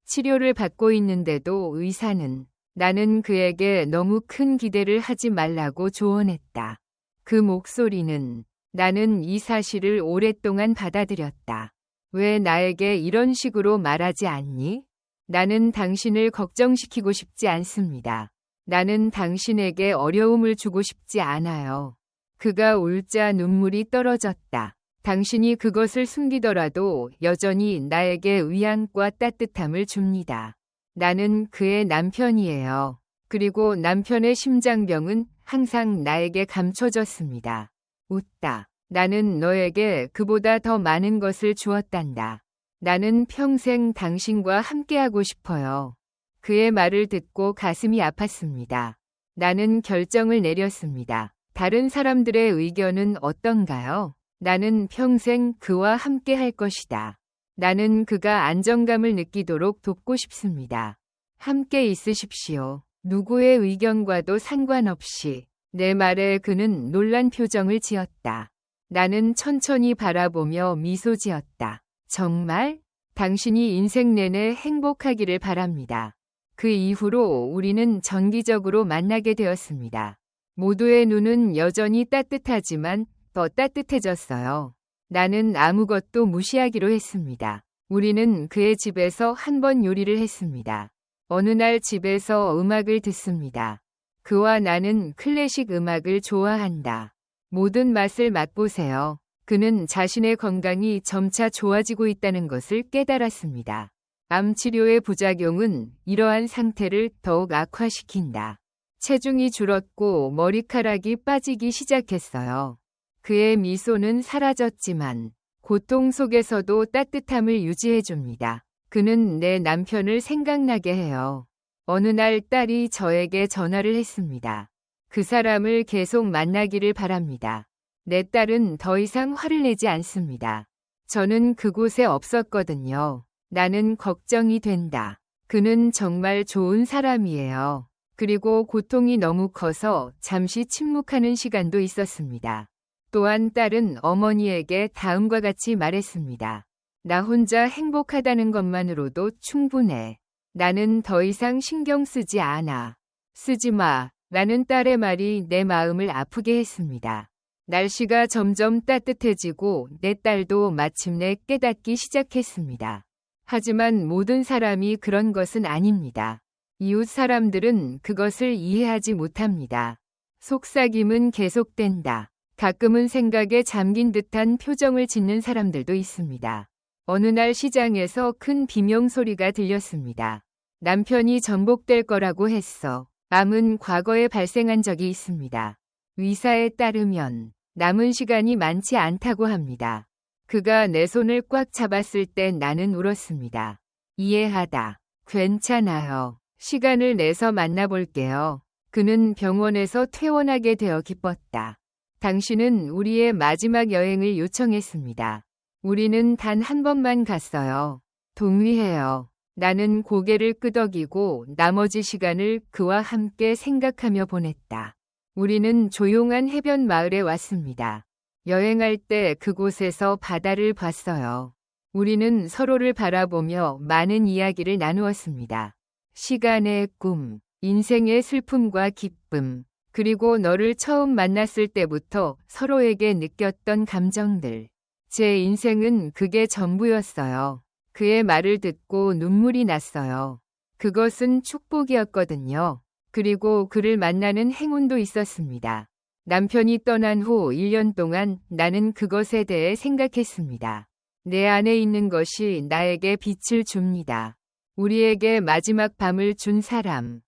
치료를 받고 있는데도 의사는 나는 그에게 너무 큰 기대를 하지 말라고 조언했다. 그 목소리는 나는 이 사실을 오랫동안 받아들였다. 왜 나에게 이런 식으로 말하지 않니? 나는 당신을 걱정시키고 싶지 않습니다. 나는 당신에게 어려움을 주고 싶지 않아요. 그가 울자 눈물이 떨어졌다. 당신이 그것을 숨기더라도 여전히 나에게 위안과 따뜻함을 줍니다. 나는 그의 남편이에요. 그리고 남편의 심장병은 항상 나에게 감춰졌습니다. 웃다. 나는 너에게 그보다 더 많은 것을 주었단다. 나는 평생 당신과 함께하고 싶어요. 그의 말을 듣고 가슴이 아팠습니다. 나는 결정을 내렸습니다. 다른 사람들의 의견은 어떤가요? 나는 평생 그와 함께 할 것이다. 나는 그가 안정감을 느끼도록 돕고 싶습니다. 함께 있으십시오. 누구의 의견과도 상관없이. 내 말에 그는 놀란 표정을 지었다. 나는 천천히 바라보며 미소 지었다. 정말? 당신이 인생 내내 행복하기를 바랍니다. 그 이후로 우리는 정기적으로 만나게 되었습니다. 모두의 눈은 여전히 따뜻하지만 더 따뜻해졌어요. 나는 아무것도 무시하기로 했습니다. 우리는 그의 집에서 한 번 요리를 했습니다. 어느 날 집에서 음악을 듣습니다. 그와 나는 클래식 음악을 좋아한다. 모든 맛을 맛보세요. 그는 자신의 건강이 점차 좋아지고 있다는 것을 깨달았습니다. 암 치료의 부작용은 이러한 상태를 더욱 악화시킨다. 체중이 줄었고 머리카락이 빠지기 시작했어요. 그의 미소는 사라졌지만 고통 속에서도 따뜻함을 유지해줍니다. 그는 내 남편을 생각나게 해요. 어느 날 딸이 저에게 전화를 했습니다. 그 사람을 계속 만나기를 바랍니다. 내 딸은 더 이상 화를 내지 않습니다. 저는 그곳에 없었거든요. 나는 걱정이 된다. 그는 정말 좋은 사람이에요. 그리고 고통이 너무 커서 잠시 침묵하는 시간도 있었습니다. 또한 딸은 어머니에게 다음과 같이 말했습니다. 나 혼자 행복하다는 것만으로도 충분해. 나는 더 이상 신경 쓰지 않아. 쓰지 마. 라는 딸의 말이 내 마음을 아프게 했습니다. 날씨가 점점 따뜻해지고 내 딸도 마침내 깨닫기 시작했습니다. 하지만 모든 사람이 그런 것은 아닙니다. 이웃 사람들은 그것을 이해하지 못합니다. 속삭임은 계속된다. 가끔은 생각에 잠긴 듯한 표정을 짓는 사람들도 있습니다. 어느 날 시장에서 큰 비명소리가 들렸습니다. 남편이 전복될 거라고 했어. 암은 과거에 발생한 적이 있습니다. 의사에 따르면 남은 시간이 많지 않다고 합니다. 그가 내 손을 꽉 잡았을 때 나는 울었습니다. 이해하다. 괜찮아요. 시간을 내서 만나볼게요. 그는 병원에서 퇴원하게 되어 기뻤다. 당신은 우리의 마지막 여행을 요청했습니다. 우리는 단 한 번만 갔어요. 동의해요. 나는 고개를 끄덕이고 나머지 시간을 그와 함께 생각하며 보냈다. 우리는 조용한 해변 마을에 왔습니다. 여행할 때 그곳에서 바다를 봤어요. 우리는 서로를 바라보며 많은 이야기를 나누었습니다. 시간의 꿈, 인생의 슬픔과 기쁨, 그리고 너를 처음 만났을 때부터 서로에게 느꼈던 감정들. 제 인생은 그게 전부였어요. 그의 말을 듣고 눈물이 났어요. 그것은 축복이었거든요. 그리고 그를 만나는 행운도 있었습니다. 남편이 떠난 후 1년 동안 나는 그것에 대해 생각했습니다. 내 안에 있는 것이 나에게 빛을 줍니다. 우리에게 마지막 밤을 준 사람.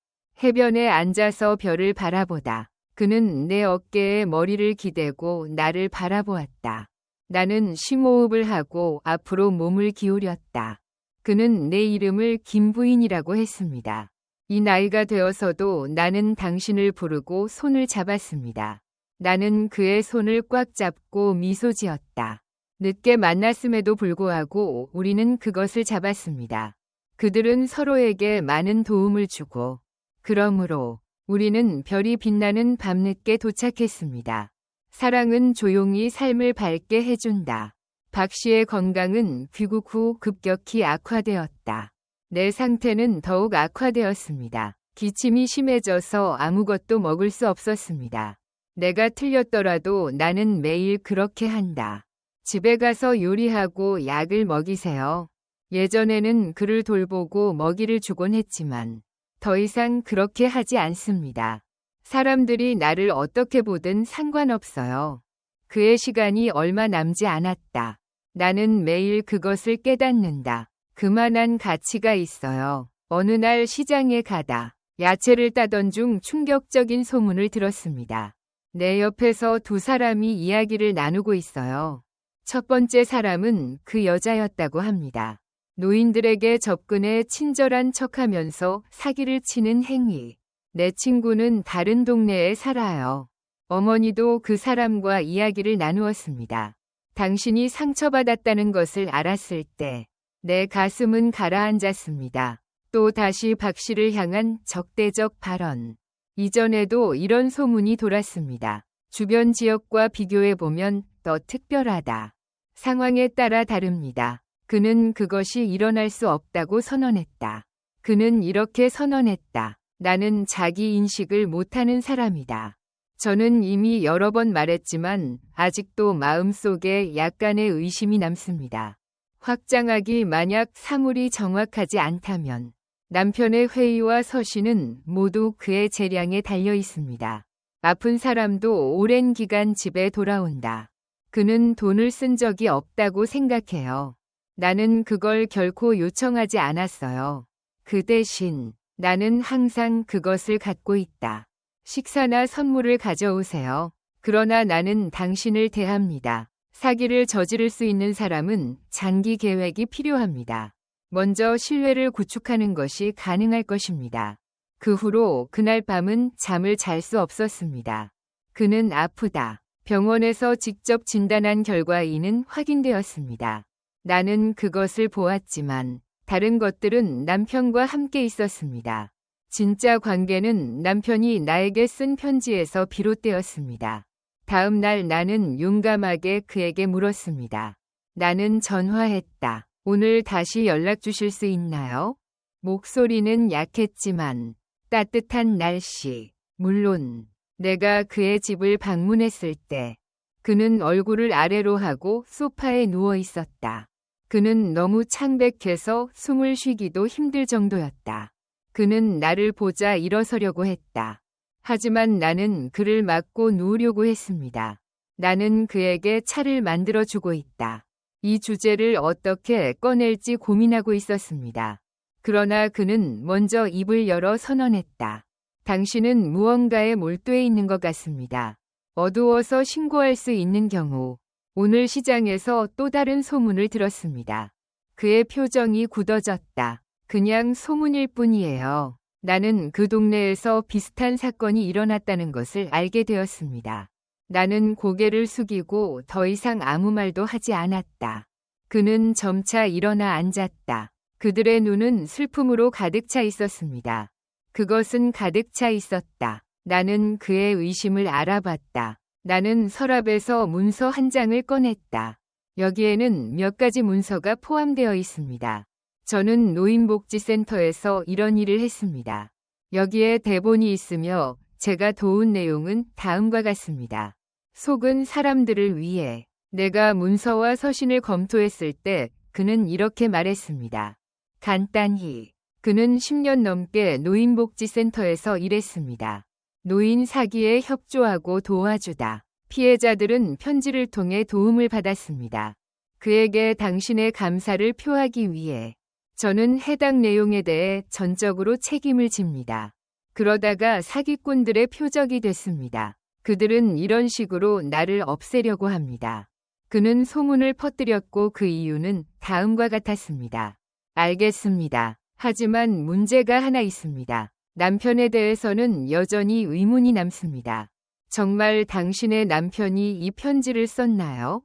해변에 앉아서 별을 바라보다. 그는 내 어깨에 머리를 기대고 나를 바라보았다. 나는 심호흡을 하고 앞으로 몸을 기울였다. 그는 내 이름을 김부인이라고 했습니다. 이 나이가 되어서도 나는 당신을 부르고 손을 잡았습니다. 나는 그의 손을 꽉 잡고 미소 지었다. 늦게 만났음에도 불구하고 우리는 그것을 잡았습니다. 그들은 서로에게 많은 도움을 주고, 그러므로 우리는 별이 빛나는 밤늦게 도착했습니다. 사랑은 조용히 삶을 밝게 해준다. 박 씨의 건강은 귀국 후 급격히 악화되었다. 내 상태는 더욱 악화되었습니다. 기침이 심해져서 아무것도 먹을 수 없었습니다. 내가 틀렸더라도 나는 매일 그렇게 한다. 집에 가서 요리하고 약을 먹이세요. 예전에는 그를 돌보고 먹이를 주곤 했지만 더 이상 그렇게 하지 않습니다. 사람들이 나를 어떻게 보든 상관없어요. 그의 시간이 얼마 남지 않았다. 나는 매일 그것을 깨닫는다. 그만한 가치가 있어요. 어느 날 시장에 가다 야채를 따던 중 충격적인 소문을 들었습니다. 내 옆에서 두 사람이 이야기를 나누고 있어요. 첫 번째 사람은 그 여자였다고 합니다. 노인들에게 접근해 친절한 척하면서 사기를 치는 행위. 내 친구는 다른 동네에 살아요. 어머니도 그 사람과 이야기를 나누었습니다. 당신이 상처받았다는 것을 알았을 때 내 가슴은 가라앉았습니다. 또 다시 박 씨를 향한 적대적 발언. 이전에도 이런 소문이 돌았습니다. 주변 지역과 비교해보면 더 특별하다. 상황에 따라 다릅니다. 그는 그것이 일어날 수 없다고 선언했다. 그는 이렇게 선언했다. 나는 자기 인식을 못하는 사람이다. 저는 이미 여러 번 말했지만 아직도 마음속에 약간의 의심이 남습니다. 확장하기 만약 사물이 정확하지 않다면 남편의 회의와 서신은 모두 그의 재량에 달려 있습니다. 아픈 사람도 오랜 기간 집에 돌아온다. 그는 돈을 쓴 적이 없다고 생각해요. 나는 그걸 결코 요청하지 않았어요. 그 대신 나는 항상 그것을 갖고 있다. 식사나 선물을 가져오세요. 그러나 나는 당신을 대합니다. 사기를 저지를 수 있는 사람은 장기 계획이 필요합니다. 먼저 신뢰를 구축하는 것이 가능할 것입니다. 그 후로 그날 밤은 잠을 잘 수 없었습니다. 그는 아프다. 병원에서 직접 진단한 결과 이는 확인되었습니다. 나는 그것을 보았지만 다른 것들은 남편과 함께 있었습니다. 진짜 관계는 남편이 나에게 쓴 편지에서 비롯되었습니다. 다음 날 나는 용감하게 그에게 물었습니다. 나는 전화했다. 오늘 다시 연락 주실 수 있나요? 목소리는 약했지만 따뜻한 날씨. 물론 내가 그의 집을 방문했을 때 그는 얼굴을 아래로 하고 소파에 누워 있었다. 그는 너무 창백해서 숨을 쉬기도 힘들 정도였다. 그는 나를 보자 일어서려고 했다. 하지만 나는 그를 막고 누우려고 했습니다. 나는 그에게 차를 만들어주고 있다. 이 주제를 어떻게 꺼낼지 고민하고 있었습니다. 그러나 그는 먼저 입을 열어 선언했다. 당신은 무언가에 몰두해 있는 것 같습니다. 어두워서 신고할 수 있는 경우, 오늘 시장에서 또 다른 소문을 들었습니다. 그의 표정이 굳어졌다. 그냥 소문일 뿐이에요. 나는 그 동네에서 비슷한 사건이 일어났다는 것을 알게 되었습니다. 나는 고개를 숙이고 더 이상 아무 말도 하지 않았다. 그는 점차 일어나 앉았다. 그들의 눈은 슬픔으로 가득 차 있었습니다. 그것은 가득 차 있었다. 나는 그의 의심을 알아봤다. 나는 서랍에서 문서 한 장을 꺼냈다. 여기에는 몇 가지 문서가 포함되어 있습니다. 저는 노인복지센터에서 이런 일을 했습니다. 여기에 대본이 있으며 제가 도운 내용은 다음과 같습니다. 속은 사람들을 위해. 내가 문서와 서신을 검토했을 때 그는 이렇게 말했습니다. 간단히. 그는 10년 넘게 노인복지센터에서 일했습니다. 노인 사기에 협조하고 도와주다. 피해자들은 편지를 통해 도움을 받았습니다. 그에게 당신의 감사를 표하기 위해 저는 해당 내용에 대해 전적으로 책임을 집니다. 그러다가 사기꾼들의 표적이 됐습니다. 그들은 이런 식으로 나를 없애려고 합니다. 그는 소문을 퍼뜨렸고 그 이유는 다음과 같았습니다. 알겠습니다. 하지만 문제가 하나 있습니다. 남편에 대해서는 여전히 의문이 남습니다. 정말 당신의 남편이 이 편지를 썼나요?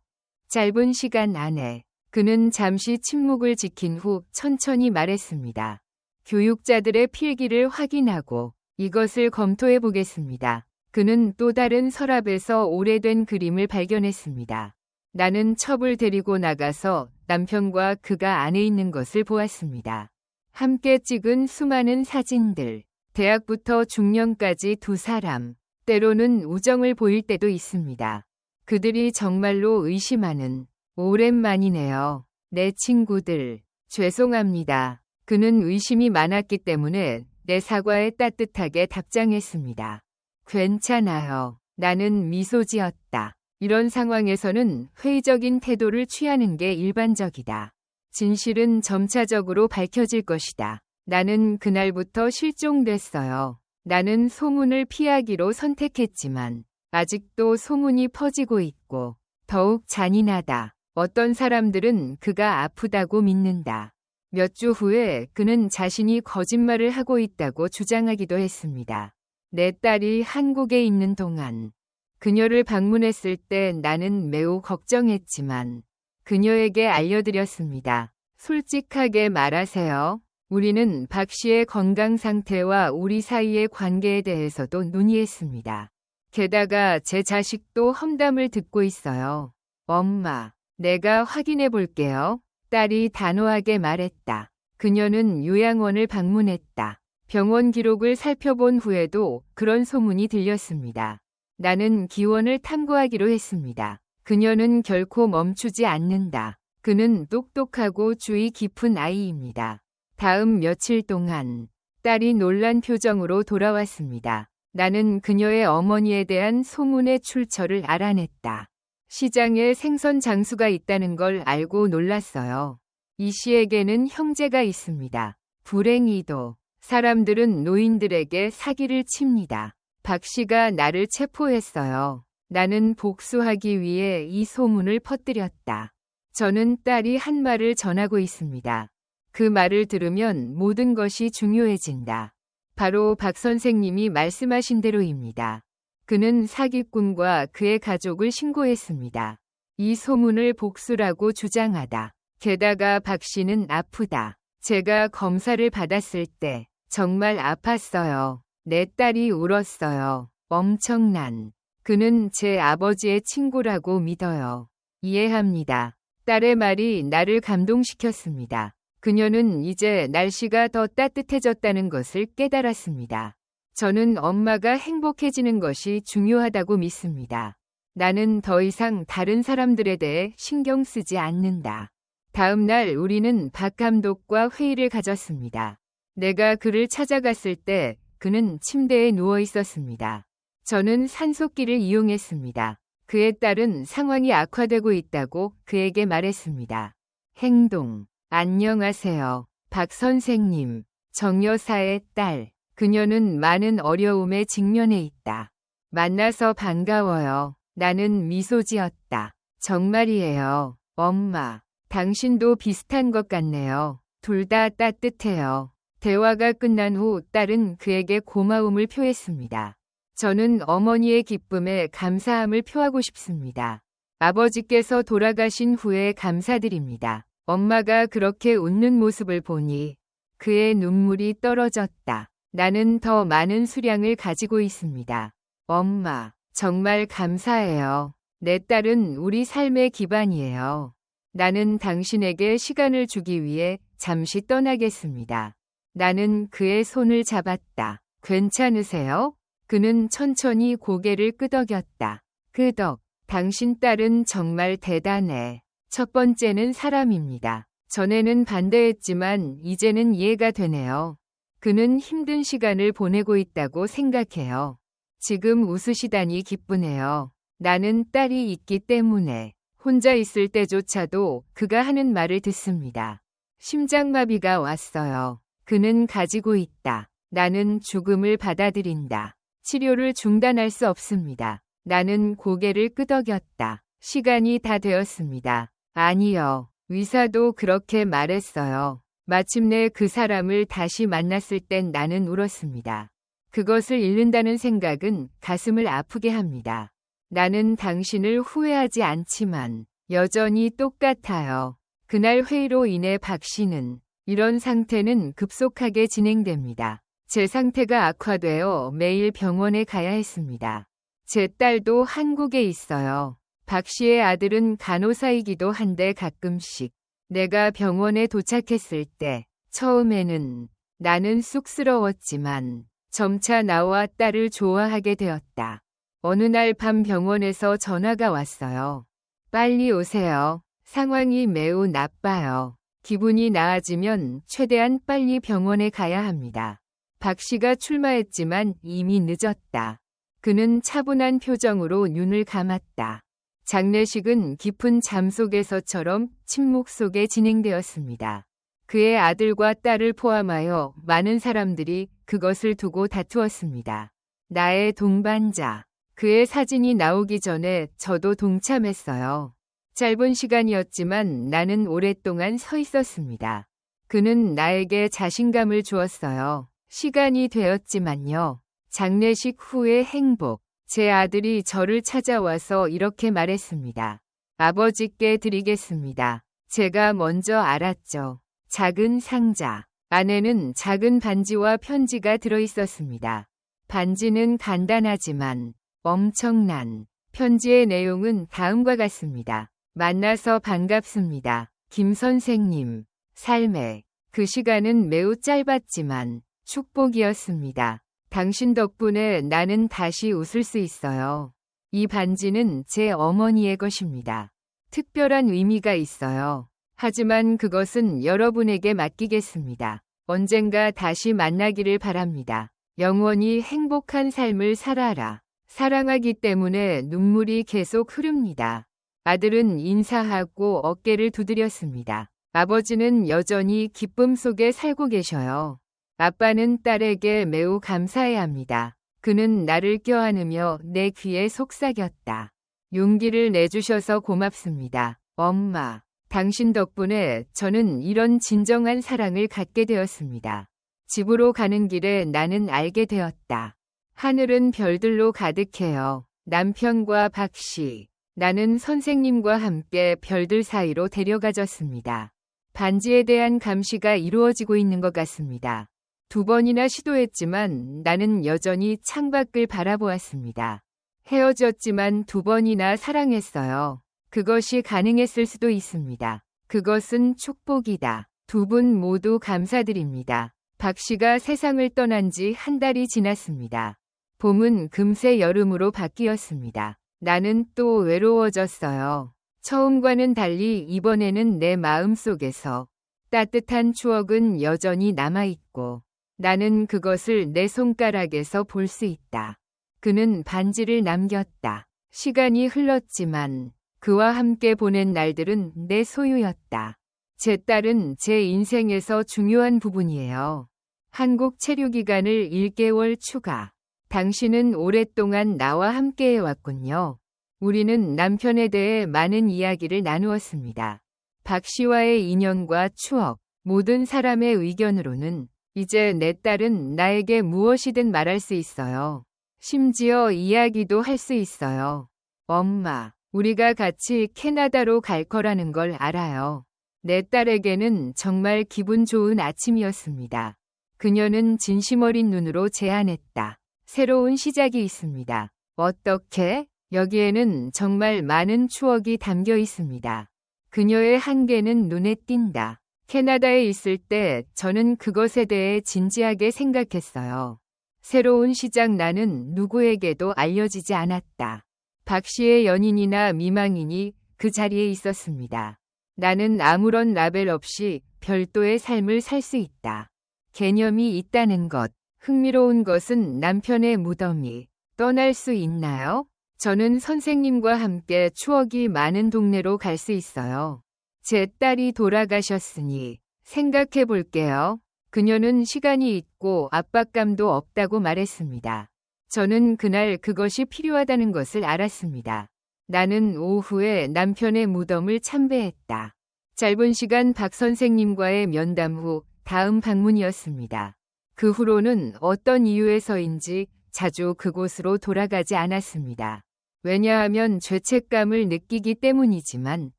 짧은 시간 안에 그는 잠시 침묵을 지킨 후 천천히 말했습니다. 교육자들의 필기를 확인하고 이것을 검토해 보겠습니다. 그는 또 다른 서랍에서 오래된 그림을 발견했습니다. 나는 첩을 데리고 나가서 남편과 그가 안에 있는 것을 보았습니다. 함께 찍은 수많은 사진들, 대학부터 중년까지 두 사람, 때로는 우정을 보일 때도 있습니다. 그들이 정말로 의심하는 오랜만이네요. 내 친구들, 죄송합니다. 그는 의심이 많았기 때문에 내 사과에 따뜻하게 답장했습니다. 괜찮아요. 나는 미소 지었다. 이런 상황에서는 회의적인 태도를 취하는 게 일반적이다. 진실은 점차적으로 밝혀질 것이다. 나는 그날부터 실종됐어요. 나는 소문을 피하기로 선택했지만 아직도 소문이 퍼지고 있고 더욱 잔인하다. 어떤 사람들은 그가 아프다고 믿는다. 몇 주 후에 그는 자신이 거짓말을 하고 있다고 주장하기도 했습니다. 내 딸이 한국에 있는 동안 그녀를 방문했을 때 나는 매우 걱정했지만 그녀에게 알려드렸습니다. 솔직하게 말하세요. 우리는 박 씨의 건강 상태와 우리 사이의 관계에 대해서도 논의했습니다. 게다가 제 자식도 험담을 듣고 있어요. 엄마, 내가 확인해 볼게요. 딸이 단호하게 말했다. 그녀는 요양원을 방문했다. 병원 기록을 살펴본 후에도 그런 소문이 들렸습니다. 나는 기원을 탐구하기로 했습니다. 그녀는 결코 멈추지 않는다. 그는 똑똑하고 주의 깊은 아이입니다. 다음 며칠 동안 딸이 놀란 표정으로 돌아왔습니다. 나는 그녀의 어머니에 대한 소문의 출처를 알아냈다. 시장에 생선 장수가 있다는 걸 알고 놀랐어요. 이 씨에게는 형제가 있습니다. 불행히도 사람들은 노인들에게 사기를 칩니다. 박 씨가 나를 체포했어요. 나는 복수하기 위해 이 소문을 퍼뜨렸다. 저는 딸이 한 말을 전하고 있습니다. 그 말을 들으면 모든 것이 중요해진다. 바로 박 선생님이 말씀하신 대로입니다. 그는 사기꾼과 그의 가족을 신고했습니다. 이 소문을 복수라고 주장하다. 게다가 박 씨는 아프다. 제가 검사를 받았을 때 정말 아팠어요. 내 딸이 울었어요. 엄청난. 그는 제 아버지의 친구라고 믿어요. 이해합니다. 딸의 말이 나를 감동시켰습니다. 그녀는 이제 날씨가 더 따뜻해졌다는 것을 깨달았습니다. 저는 엄마가 행복해지는 것이 중요하다고 믿습니다. 나는 더 이상 다른 사람들에 대해 신경 쓰지 않는다. 다음 날 우리는 박 감독과 회의를 가졌습니다. 내가 그를 찾아갔을 때 그는 침대에 누워 있었습니다. 저는 산소기를 이용했습니다. 그의 딸은 상황이 악화되고 있다고 그에게 말했습니다. 행동. 안녕하세요. 박 선생님. 정 여사의 딸. 그녀는 많은 어려움에 직면해 있다. 만나서 반가워요. 나는 미소 지었다. 정말이에요. 엄마. 당신도 비슷한 것 같네요. 둘 다 따뜻해요. 대화가 끝난 후 딸은 그에게 고마움을 표했습니다. 저는 어머니의 기쁨에 감사함을 표하고 싶습니다. 아버지께서 돌아가신 후에 감사드립니다. 엄마가 그렇게 웃는 모습을 보니 그의 눈물이 떨어졌다. 나는 더 많은 수량을 가지고 있습니다. 엄마, 정말 감사해요. 내 딸은 우리 삶의 기반이에요. 나는 당신에게 시간을 주기 위해 잠시 떠나겠습니다. 나는 그의 손을 잡았다. 괜찮으세요? 그는 천천히 고개를 끄덕였다. 끄덕. 당신 딸은 정말 대단해. 첫 번째는 사람입니다. 전에는 반대했지만 이제는 이해가 되네요. 그는 힘든 시간을 보내고 있다고 생각해요. 지금 웃으시다니 기쁘네요. 나는 딸이 있기 때문에 혼자 있을 때조차도 그가 하는 말을 듣습니다. 심장마비가 왔어요. 그는 가지고 있다. 나는 죽음을 받아들인다. 치료를 중단할 수 없습니다. 나는 고개를 끄덕였다. 시간이 다 되었습니다. 아니요. 의사도 그렇게 말했어요. 마침내 그 사람을 다시 만났을 땐 나는 울었습니다. 그것을 잃는다는 생각은 가슴을 아프게 합니다. 나는 당신을 후회하지 않지만 여전히 똑같아요. 그날 회의로 인해 박 씨는 이런 상태는 급속하게 진행됩니다. 제 상태가 악화되어 매일 병원에 가야 했습니다. 제 딸도 한국에 있어요. 박 씨의 아들은 간호사이기도 한데 가끔씩 내가 병원에 도착했을 때 처음에는 나는 쑥스러웠지만 점차 나와 딸을 좋아하게 되었다. 어느 날 밤 병원에서 전화가 왔어요. 빨리 오세요. 상황이 매우 나빠요. 기분이 나아지면 최대한 빨리 병원에 가야 합니다. 박 씨가 출마했지만 이미 늦었다. 그는 차분한 표정으로 눈을 감았다. 장례식은 깊은 잠 속에서처럼 침묵 속에 진행되었습니다. 그의 아들과 딸을 포함하여 많은 사람들이 그것을 두고 다투었습니다. 나의 동반자. 그의 사진이 나오기 전에 저도 동참했어요. 짧은 시간이었지만 나는 오랫동안 서 있었습니다. 그는 나에게 자신감을 주었어요. 시간이 되었지만요. 장례식 후의 행복. 제 아들이 저를 찾아와서 이렇게 말했습니다. 아버지께 드리겠습니다. 제가 먼저 알았죠. 작은 상자. 안에는 작은 반지와 편지가 들어있었습니다. 반지는 간단하지만 엄청난. 편지의 내용은 다음과 같습니다. 만나서 반갑습니다. 김 선생님. 삶의 그 시간은 매우 짧았지만 축복이었습니다. 당신 덕분에 나는 다시 웃을 수 있어요. 이 반지는 제 어머니의 것입니다. 특별한 의미가 있어요. 하지만 그것은 여러분에게 맡기겠습니다. 언젠가 다시 만나기를 바랍니다. 영원히 행복한 삶을 살아라. 사랑하기 때문에 눈물이 계속 흐릅니다. 아들은 인사하고 어깨를 두드렸습니다. 아버지는 여전히 기쁨 속에 살고 계셔요. 아빠는 딸에게 매우 감사해야 합니다. 그는 나를 껴안으며 내 귀에 속삭였다. 용기를 내주셔서 고맙습니다. 엄마, 당신 덕분에 저는 이런 진정한 사랑을 갖게 되었습니다. 집으로 가는 길에 나는 알게 되었다. 하늘은 별들로 가득해요. 남편과 박 씨, 나는 선생님과 함께 별들 사이로 데려가졌습니다. 반지에 대한 감시가 이루어지고 있는 것 같습니다. 2번이나 시도했지만 나는 여전히 창밖을 바라보았습니다. 헤어졌지만 2번이나 사랑했어요. 그것이 가능했을 수도 있습니다. 그것은 축복이다. 2분 모두 감사드립니다. 박 씨가 세상을 떠난 지 1달이 지났습니다. 봄은 금세 여름으로 바뀌었습니다. 나는 또 외로워졌어요. 처음과는 달리 이번에는 내 마음속에서 따뜻한 추억은 여전히 남아있고 나는 그것을 내 손가락에서 볼 수 있다. 그는 반지를 남겼다. 시간이 흘렀지만 그와 함께 보낸 날들은 내 소유였다. 제 딸은 제 인생에서 중요한 부분이에요. 한국 체류 기간을 1개월 추가. 당신은 오랫동안 나와 함께 해왔군요. 우리는 남편에 대해 많은 이야기를 나누었습니다. 박 씨와의 인연과 추억, 모든 사람의 의견으로는 이제 내 딸은 나에게 무엇이든 말할 수 있어요. 심지어 이야기도 할 수 있어요. 엄마, 우리가 같이 캐나다로 갈 거라는 걸 알아요. 내 딸에게는 정말 기분 좋은 아침이었습니다. 그녀는 진심 어린 눈으로 제안했다. 새로운 시작이 있습니다. 어떻게? 여기에는 정말 많은 추억이 담겨 있습니다. 그녀의 한계는 눈에 띈다. 캐나다에 있을 때 저는 그것에 대해 진지하게 생각했어요. 새로운 시작 나는 누구에게도 알려지지 않았다. 박 씨의 연인이나 미망인이 그 자리에 있었습니다. 나는 아무런 라벨 없이 별도의 삶을 살 수 있다. 개념이 있다는 것. 흥미로운 것은 남편의 무덤이 떠날 수 있나요? 저는 선생님과 함께 추억이 많은 동네로 갈 수 있어요. 제 딸이 돌아가셨으니 생각해 볼게요. 그녀는 시간이 있고 압박감도 없다고 말했습니다. 저는 그날 그것이 필요하다는 것을 알았습니다. 나는 오후에 남편의 무덤을 참배했다. 짧은 시간 박 선생님과의 면담 후 다음 방문이었습니다. 그 후로는 어떤 이유에서인지 자주 그곳으로 돌아가지 않았습니다. 왜냐하면 죄책감을 느끼기 때문이지만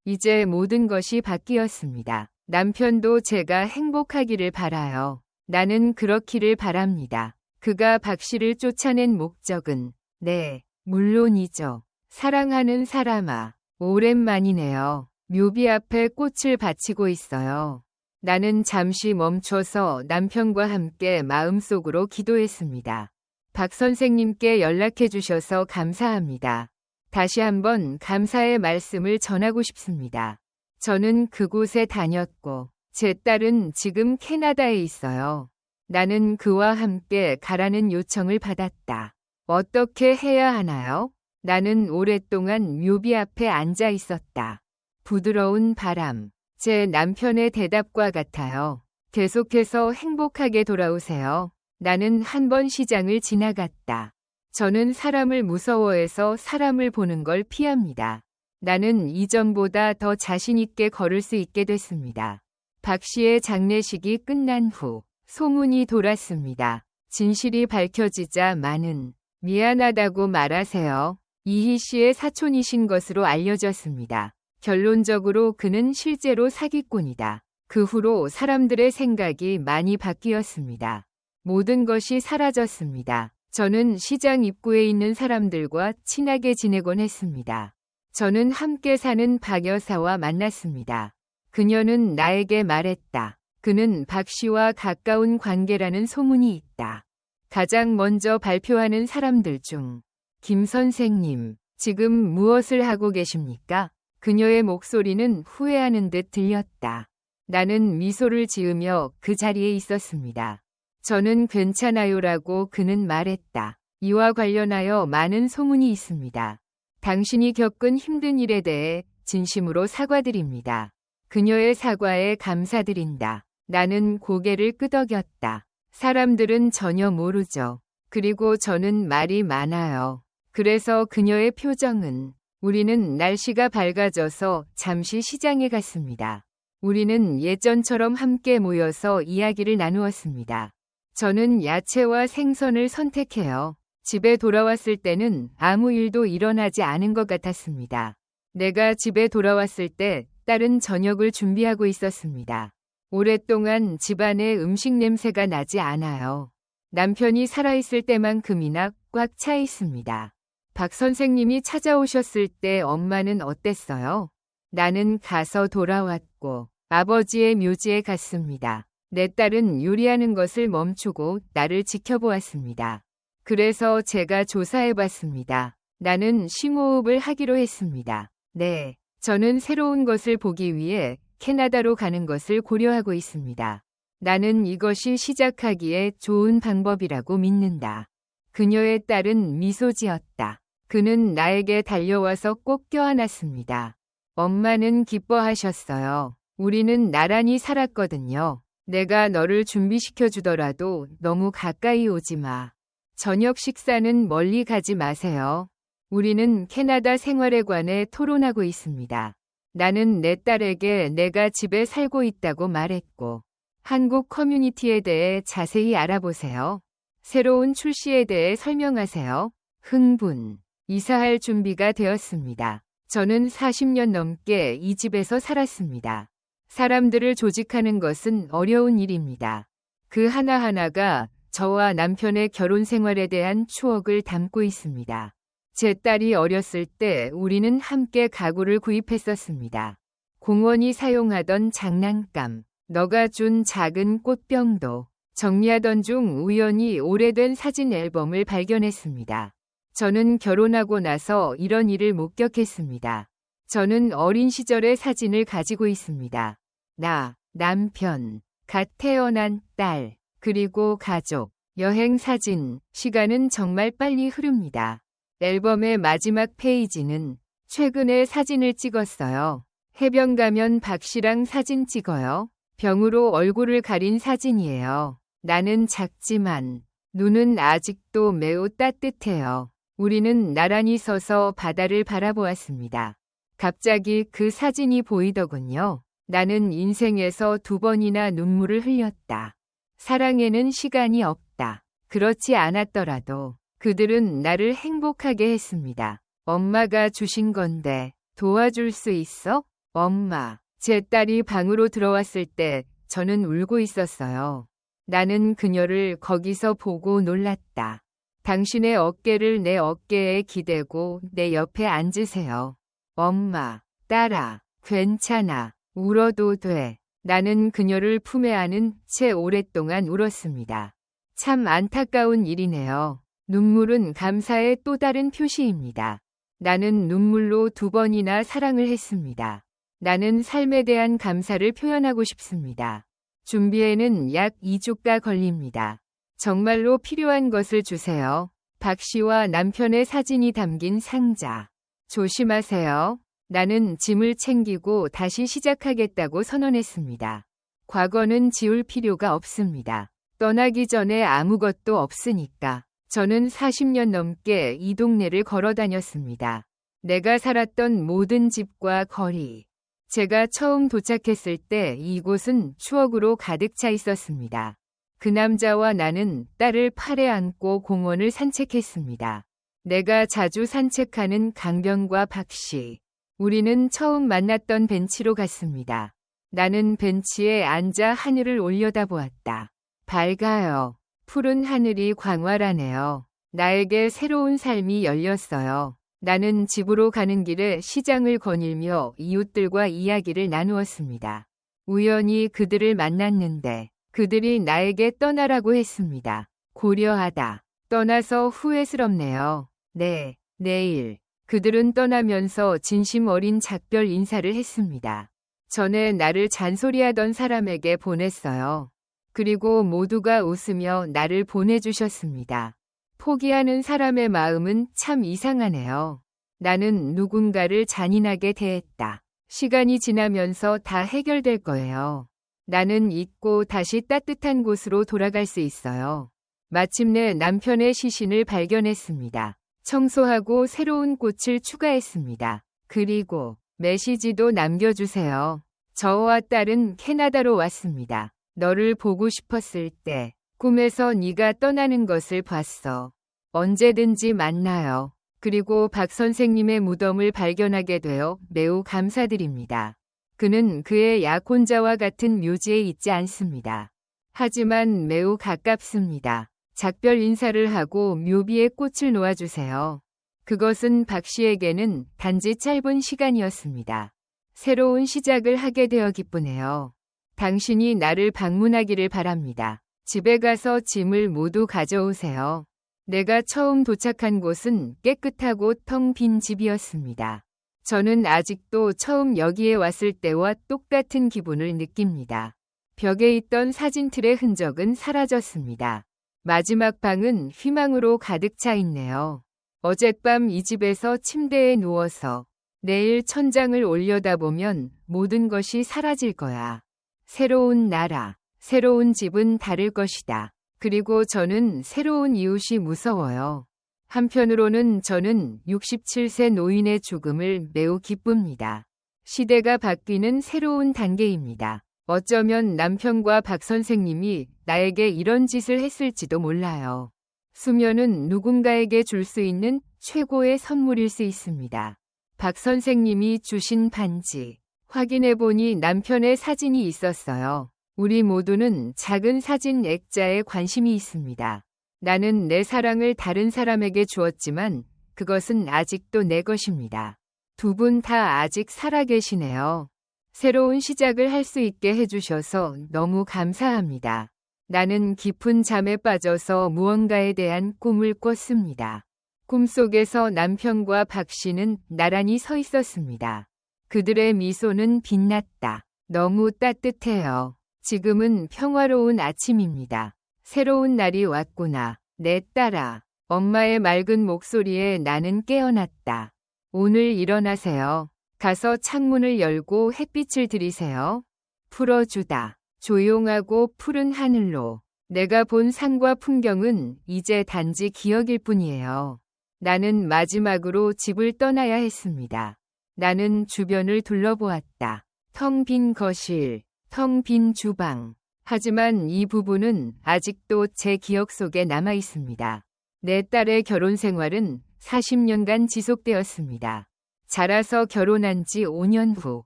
이제 모든 것이 바뀌었습니다. 남편도 제가 행복하기를 바라요. 나는 그렇기를 바랍니다. 그가 박 씨를 쫓아낸 목적은 네, 물론이죠. 사랑하는 사람아, 오랜만이네요. 묘비 앞에 꽃을 바치고 있어요. 나는 잠시 멈춰서 남편과 함께 마음속으로 기도했습니다. 박 선생님께 연락해 주셔서 감사합니다. 다시 한번 감사의 말씀을 전하고 싶습니다. 저는 그곳에 다녔고 제 딸은 지금 캐나다에 있어요. 나는 그와 함께 가라는 요청을 받았다. 어떻게 해야 하나요? 나는 오랫동안 묘비 앞에 앉아 있었다. 부드러운 바람, 제 남편의 대답과 같아요. 계속해서 행복하게 돌아오세요. 나는 한 번 시장을 지나갔다. 저는 사람을 무서워해서 사람을 보는 걸 피합니다. 나는 이전보다 더 자신 있게 걸을 수 있게 됐습니다. 박 씨의 장례식이 끝난 후 소문이 돌았습니다. 진실이 밝혀지자 많은 미안하다고 말하세요. 이희 씨의 사촌이신 것으로 알려졌습니다. 결론적으로 그는 실제로 사기꾼이다. 그 후로 사람들의 생각이 많이 바뀌었습니다. 모든 것이 사라졌습니다. 저는 시장 입구에 있는 사람들과 친하게 지내곤 했습니다. 저는 함께 사는 박 여사와 만났습니다. 그녀는 나에게 말했다. 그는 박 씨와 가까운 관계라는 소문이 있다. 가장 먼저 발표하는 사람들 중 김 선생님, 지금 무엇을 하고 계십니까? 그녀의 목소리는 후회하는 듯 들렸다. 나는 미소를 지으며 그 자리에 있었습니다. 저는 괜찮아요라고 그는 말했다. 이와 관련하여 많은 소문이 있습니다. 당신이 겪은 힘든 일에 대해 진심으로 사과드립니다. 그녀의 사과에 감사드린다. 나는 고개를 끄덕였다. 사람들은 전혀 모르죠. 그리고 저는 말이 많아요. 그래서 그녀의 표정은 우리는 날씨가 밝아져서 잠시 시장에 갔습니다. 우리는 예전처럼 함께 모여서 이야기를 나누었습니다. 저는 야채와 생선을 선택해요. 집에 돌아왔을 때는 아무 일도 일어나지 않은 것 같았습니다. 내가 집에 돌아왔을 때 딸은 저녁을 준비하고 있었습니다. 오랫동안 집안에 음식 냄새가 나지 않아요. 남편이 살아있을 때만큼이나 꽉 차 있습니다. 박 선생님이 찾아오셨을 때 엄마는 어땠어요? 나는 가서 돌아왔고 아버지의 묘지에 갔습니다. 내 딸은 요리하는 것을 멈추고 나를 지켜보았습니다. 그래서 제가 조사해봤습니다. 나는 심호흡을 하기로 했습니다. 네, 저는 새로운 것을 보기 위해 캐나다로 가는 것을 고려하고 있습니다. 나는 이것이 시작하기에 좋은 방법이라고 믿는다. 그녀의 딸은 미소 지었다. 그는 나에게 달려와서 꼭 껴안았습니다. 엄마는 기뻐하셨어요. 우리는 나란히 살았거든요. 내가 너를 준비시켜 주더라도 너무 가까이 오지 마. 저녁 식사는 멀리 가지 마세요. 우리는 캐나다 생활에 관해 토론하고 있습니다. 나는 내 딸에게 내가 집에 살고 있다고 말했고, 한국 커뮤니티에 대해 자세히 알아보세요. 새로운 출시에 대해 설명하세요. 흥분. 이사할 준비가 되었습니다. 저는 40년 넘게 이 집에서 살았습니다. 사람들을 조직하는 것은 어려운 일입니다. 그 하나하나가 저와 남편의 결혼 생활에 대한 추억을 담고 있습니다. 제 딸이 어렸을 때 우리는 함께 가구를 구입했었습니다. 공원이 사용하던 장난감, 너가 준 작은 꽃병도. 정리하던 중 우연히 오래된 사진 앨범을 발견했습니다. 저는 결혼하고 나서 이런 일을 목격했습니다. 저는 어린 시절의 사진을 가지고 있습니다. 나, 남편, 갓 태어난 딸, 그리고 가족, 여행 사진. 시간은 정말 빨리 흐릅니다. 앨범의 마지막 페이지는 최근에 사진을 찍었어요. 해변 가면 박 씨랑 사진 찍어요. 병으로 얼굴을 가린 사진이에요. 나는 작지만 눈은 아직도 매우 따뜻해요. 우리는 나란히 서서 바다를 바라보았습니다. 갑자기 그 사진이 보이더군요. 나는 인생에서 2번이나 눈물을 흘렸다. 사랑에는 시간이 없다. 그렇지 않았더라도 그들은 나를 행복하게 했습니다. 엄마가 주신 건데 도와줄 수 있어? 엄마. 제 딸이 방으로 들어왔을 때 저는 울고 있었어요. 나는 그녀를 거기서 보고 놀랐다. 당신의 어깨를 내 어깨에 기대고 내 옆에 앉으세요. 엄마, 딸아, 괜찮아. 울어도 돼. 나는 그녀를 품에 안은 채 오랫동안 울었습니다. 참 안타까운 일이네요. 눈물은 감사의 또 다른 표시입니다. 나는 눈물로 2번이나 사랑을 했습니다. 나는 삶에 대한 감사를 표현하고 싶습니다. 준비에는 약 2주가 걸립니다. 정말로 필요한 것을 주세요. 박 씨와 남편의 사진이 담긴 상자. 조심하세요. 나는 짐을 챙기고 다시 시작하겠다고 선언했습니다. 과거는 지울 필요가 없습니다. 떠나기 전에 아무것도 없으니까. 저는 40년 넘게 이 동네를 걸어 다녔습니다. 내가 살았던 모든 집과 거리. 제가 처음 도착했을 때 이곳은 추억으로 가득 차 있었습니다. 그 남자와 나는 딸을 팔에 안고 공원을 산책했습니다. 내가 자주 산책하는 강변과 박 씨. 우리는 처음 만났던 벤치로 갔습니다. 나는 벤치에 앉아 하늘을 올려다보았다. 밝아요. 푸른 하늘이 광활하네요. 나에게 새로운 삶이 열렸어요. 나는 집으로 가는 길에 시장을 거닐며 이웃들과 이야기를 나누었습니다. 우연히 그들을 만났는데 그들이 나에게 떠나라고 했습니다. 고려하다. 떠나서 후회스럽네요. 네, 내일. 그들은 떠나면서 진심 어린 작별 인사를 했습니다. 전에 나를 잔소리하던 사람에게 보냈어요. 그리고 모두가 웃으며 나를 보내주셨습니다. 포기하는 사람의 마음은 참 이상하네요. 나는 누군가를 잔인하게 대했다. 시간이 지나면서 다 해결될 거예요. 나는 잊고 다시 따뜻한 곳으로 돌아갈 수 있어요. 마침내 남편의 시신을 발견했습니다. 청소하고 새로운 꽃을 추가했습니다. 그리고 메시지도 남겨주세요. 저와 딸은 캐나다로 왔습니다. 너를 보고 싶었을 때 꿈에서 네가 떠나는 것을 봤어. 언제든지 만나요. 그리고 박 선생님의 무덤을 발견하게 되어 매우 감사드립니다. 그는 그의 약혼자와 같은 묘지에 있지 않습니다. 하지만 매우 가깝습니다. 작별 인사를 하고 묘비에 꽃을 놓아주세요. 그것은 박 씨에게는 단지 짧은 시간이었습니다. 새로운 시작을 하게 되어 기쁘네요. 당신이 나를 방문하기를 바랍니다. 집에 가서 짐을 모두 가져오세요. 내가 처음 도착한 곳은 깨끗하고 텅 빈 집이었습니다. 저는 아직도 처음 여기에 왔을 때와 똑같은 기분을 느낍니다. 벽에 있던 사진틀의 흔적은 사라졌습니다. 마지막 방은 희망으로 가득 차 있네요. 어젯밤 이 집에서 침대에 누워서 내일 천장을 올려다보면 모든 것이 사라질 거야. 새로운 나라, 새로운 집은 다를 것이다. 그리고 저는 새로운 이웃이 무서워요. 한편으로는 저는 67세 노인의 죽음을 매우 기쁩니다. 시대가 바뀌는 새로운 단계입니다. 어쩌면 남편과 박 선생님이 나에게 이런 짓을 했을지도 몰라요. 수면은 누군가에게 줄 수 있는 최고의 선물일 수 있습니다. 박 선생님이 주신 반지. 확인해보니 남편의 사진이 있었어요. 우리 모두는 작은 사진 액자에 관심이 있습니다. 나는 내 사랑을 다른 사람에게 주었지만 그것은 아직도 내 것입니다. 두 분 다 아직 살아계시네요. 새로운 시작을 할 수 있게 해주셔서 너무 감사합니다. 나는 깊은 잠에 빠져서 무언가에 대한 꿈을 꿨습니다. 꿈속에서 남편과 박 씨는 나란히 서 있었습니다. 그들의 미소는 빛났다. 너무 따뜻해요. 지금은 평화로운 아침입니다. 새로운 날이 왔구나. 내 딸아. 엄마의 맑은 목소리에 나는 깨어났다. 오늘 일어나세요. 가서 창문을 열고 햇빛을 들이세요. 풀어주다. 조용하고 푸른 하늘로 내가 본 산과 풍경은 이제 단지 기억일 뿐이에요. 나는 마지막으로 집을 떠나야 했습니다. 나는 주변을 둘러보았다. 텅 빈 거실, 텅 빈 주방. 하지만 이 부분은 아직도 제 기억 속에 남아 있습니다. 내 딸의 결혼 생활은 40년간 지속되었습니다. 자라서 결혼한 지 5년 후,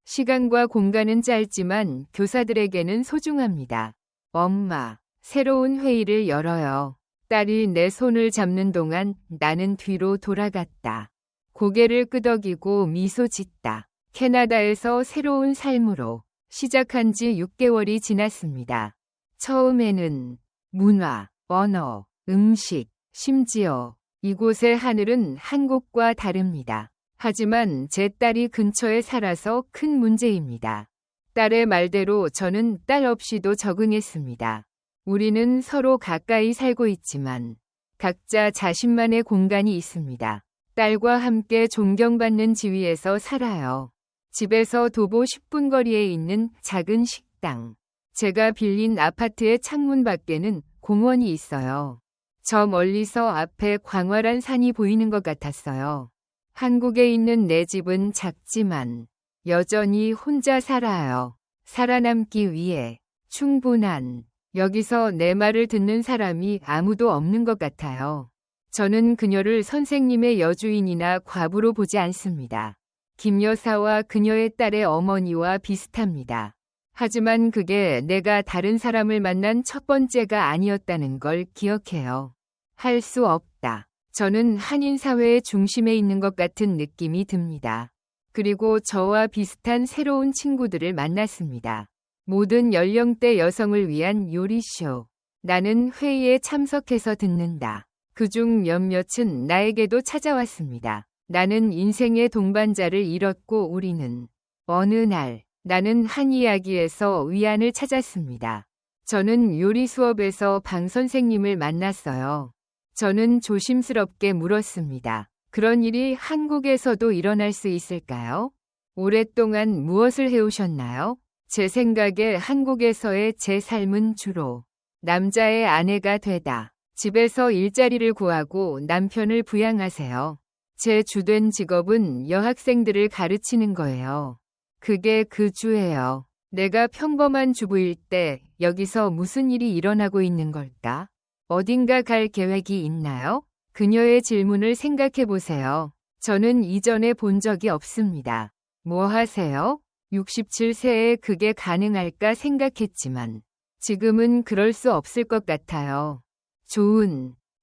시간과 공간은 짧지만 교사들에게는 소중합니다. 엄마, 새로운 회의를 열어요. 딸이 내 손을 잡는 동안 나는 뒤로 돌아갔다. 고개를 끄덕이고 미소 짓다. 캐나다에서 새로운 삶으로 시작한 지 6개월이 지났습니다. 처음에는 문화, 언어, 음식, 심지어 이곳의 하늘은 한국과 다릅니다. 하지만 제 딸이 근처에 살아서 큰 문제입니다. 딸의 말대로 저는 딸 없이도 적응했습니다. 우리는 서로 가까이 살고 있지만 각자 자신만의 공간이 있습니다. 딸과 함께 존경받는 지위에서 살아요. 집에서 도보 10분 거리에 있는 작은 식당. 제가 빌린 아파트의 창문 밖에는 공원이 있어요. 저 멀리서 앞에 광활한 산이 보이는 것 같았어요. 한국에 있는 내 집은 작지만 여전히 혼자 살아요. 살아남기 위해 충분한, 여기서 내 말을 듣는 사람이 아무도 없는 것 같아요. 저는 그녀를 선생님의 여주인이나 과부로 보지 않습니다. 김 여사와 그녀의 딸의 어머니와 비슷합니다. 하지만 그게 내가 다른 사람을 만난 첫 번째가 아니었다는 걸 기억해요. 할 수 없다. 저는 한인 사회의 중심에 있는 것 같은 느낌이 듭니다. 그리고 저와 비슷한 새로운 친구들을 만났습니다. 모든 연령대 여성을 위한 요리쇼. 나는 회의에 참석해서 듣는다. 그중 몇몇은 나에게도 찾아왔습니다. 나는 인생의 동반자를 잃었고 우리는 어느 날 나는 한 이야기에서 위안을 찾았습니다. 저는 요리 수업에서 방 선생님을 만났어요. 저는 조심스럽게 물었습니다. 그런 일이 한국에서도 일어날 수 있을까요? 오랫동안 무엇을 해오셨나요? 제 생각에 한국에서의 제 삶은 주로 남자의 아내가 되다. 집에서 일자리를 구하고 남편을 부양하세요. 제 주된 직업은 여학생들을 가르치는 거예요. 그게 그 주예요. 내가 평범한 주부일 때 여기서 무슨 일이 일어나고 있는 걸까? 어딘가 갈 계획이 있나요? 그녀의 질문을 생각해 보세요. 저는 이전에 본 적이 없습니다. 뭐 하세요? 67세에 그게 가능할까 생각했지만 지금은 그럴 수 없을 것 같아요.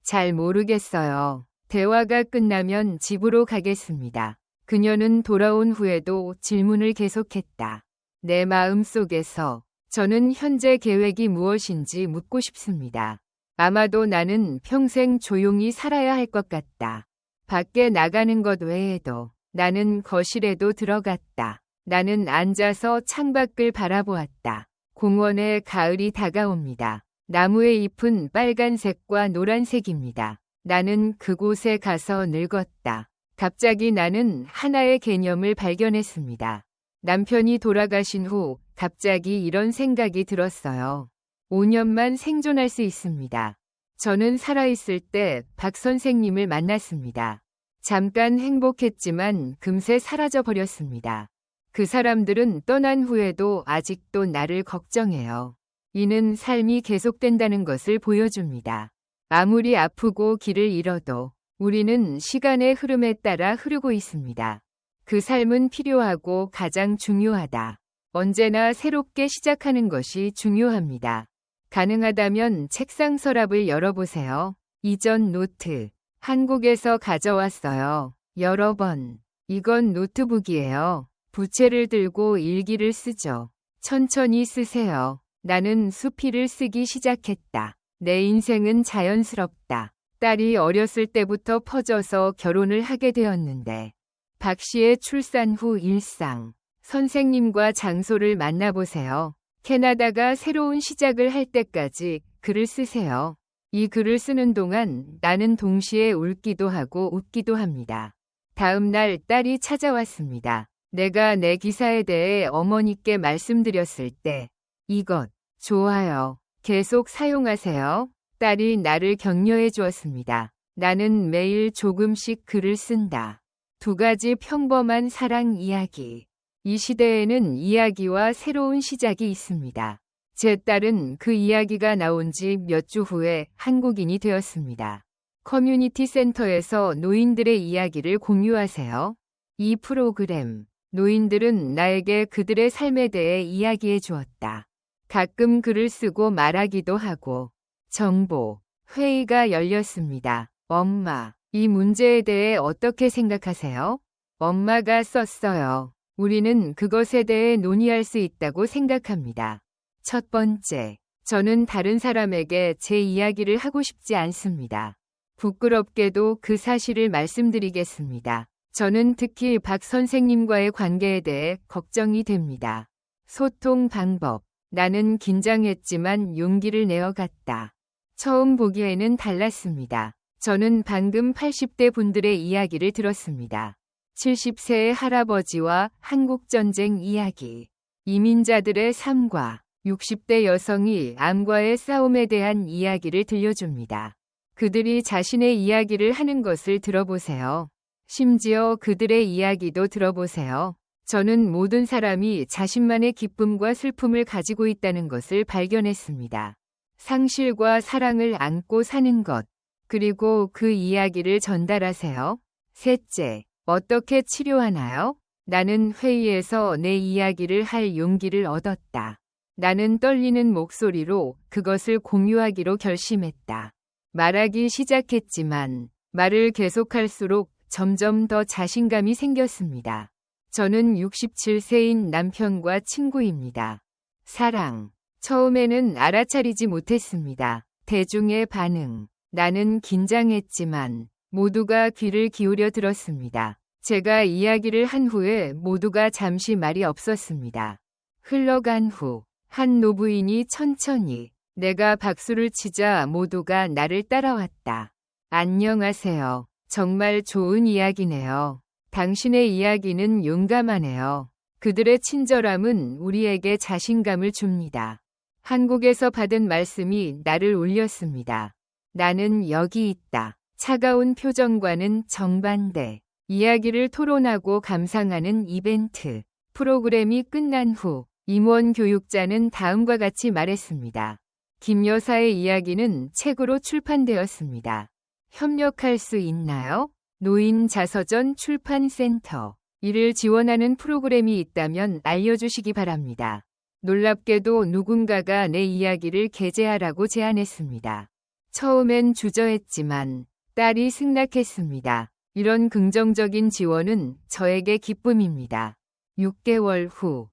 잘 모르겠어요. 대화가 끝나면 집으로 가겠습니다. 그녀는 돌아온 후에도 질문을 계속했다. 내 마음 속에서 저는 현재 계획이 무엇인지 묻고 싶습니다. 아마도 나는 평생 조용히 살아야 할 것 같다. 밖에 나가는 것 외에도 나는 거실에도 들어갔다. 나는 앉아서 창밖을 바라보았다. 공원에 가을이 다가옵니다. 나무의 잎은 빨간색과 노란색입니다. 나는 그곳에 가서 늙었다. 갑자기 나는 하나의 개념을 발견했습니다. 남편이 돌아가신 후 갑자기 이런 생각이 들었어요. 5년만 생존할 수 있습니다. 저는 살아있을 때 박 선생님을 만났습니다. 잠깐 행복했지만 금세 사라져 버렸습니다. 그 사람들은 떠난 후에도 아직도 나를 걱정해요. 이는 삶이 계속된다는 것을 보여줍니다. 아무리 아프고 길을 잃어도 우리는 시간의 흐름에 따라 흐르고 있습니다. 그 삶은 필요하고 가장 중요하다. 언제나 새롭게 시작하는 것이 중요합니다. 가능하다면 책상 서랍을 열어보세요. 이전 노트. 한국에서 가져왔어요. 여러 번. 이건 노트북이에요. 부채를 들고 일기를 쓰죠. 천천히 쓰세요. 나는 수필을 쓰기 시작했다. 내 인생은 자연스럽다. 딸이 어렸을 때부터 퍼져서 결혼을 하게 되었는데 박 씨의 출산 후 일상. 선생님과 장소를 만나보세요. 캐나다가 새로운 시작을 할 때까지 글을 쓰세요. 이 글을 쓰는 동안 나는 동시에 울기도 하고 웃기도 합니다. 다음 날 딸이 찾아왔습니다. 내가 내 기사에 대해 어머니께 말씀드렸을 때 이것 좋아요. 계속 사용하세요. 딸이 나를 격려해 주었습니다. 나는 매일 조금씩 글을 쓴다. 2가지 평범한 사랑 이야기. 이 시대에는 이야기와 새로운 시작이 있습니다. 제 딸은 그 이야기가 나온 지 몇 주 후에 한국인이 되었습니다. 커뮤니티 센터에서 노인들의 이야기를 공유하세요. 이 프로그램, 노인들은 나에게 그들의 삶에 대해 이야기해 주었다. 가끔 글을 쓰고 말하기도 하고, 정보, 회의가 열렸습니다. 엄마, 이 문제에 대해 어떻게 생각하세요? 엄마가 썼어요. 우리는 그것에 대해 논의할 수 있다고 생각합니다. 첫 번째, 저는 다른 사람에게 제 이야기를 하고 싶지 않습니다. 부끄럽게도 그 사실을 말씀드리겠습니다. 저는 특히 박 선생님과의 관계에 대해 걱정이 됩니다. 소통 방법. 나는 긴장했지만 용기를 내어갔다. 처음 보기에는 달랐습니다. 저는 방금 80대 분들의 이야기를 들었습니다. 70세의 할아버지와 한국전쟁 이야기, 이민자들의 삶과 60대 여성이 암과의 싸움에 대한 이야기를 들려줍니다. 그들이 자신의 이야기를 하는 것을 들어보세요. 심지어 그들의 이야기도 들어보세요. 저는 모든 사람이 자신만의 기쁨과 슬픔을 가지고 있다는 것을 발견했습니다. 상실과 사랑을 안고 사는 것, 그리고 그 이야기를 전달하세요. 셋째, 어떻게 치료하나요? 나는 회의에서 내 이야기를 할 용기를 얻었다. 나는 떨리는 목소리로 그것을 공유하기로 결심했다. 말하기 시작했지만 말을 계속할수록 점점 더 자신감이 생겼습니다. 저는 67세인 남편과 친구입니다. 사랑. 처음에는 알아차리지 못했습니다. 대중의 반응. 나는 긴장했지만 모두가 귀를 기울여 들었습니다. 제가 이야기를 한 후에 모두가 잠시 말이 없었습니다. 흘러간 후 한 노부인이 천천히 내가 박수를 치자 모두가 나를 따라왔다. 안녕하세요. 정말 좋은 이야기네요. 당신의 이야기는 용감하네요. 그들의 친절함은 우리에게 자신감을 줍니다. 한국에서 받은 말씀이 나를 울렸습니다. 나는 여기 있다. 차가운 표정과는 정반대. 이야기를 토론하고 감상하는 이벤트. 프로그램이 끝난 후 임원 교육자는 다음과 같이 말했습니다. 김 여사의 이야기는 책으로 출판되었습니다. 협력할 수 있나요? 노인 자서전 출판센터. 이를 지원하는 프로그램이 있다면 알려주시기 바랍니다. 놀랍게도 누군가가 내 이야기를 게재하라고 제안했습니다. 처음엔 주저했지만 딸이 승낙했습니다. 이런 긍정적인 지원은 저에게 기쁨입니다. 6개월 후,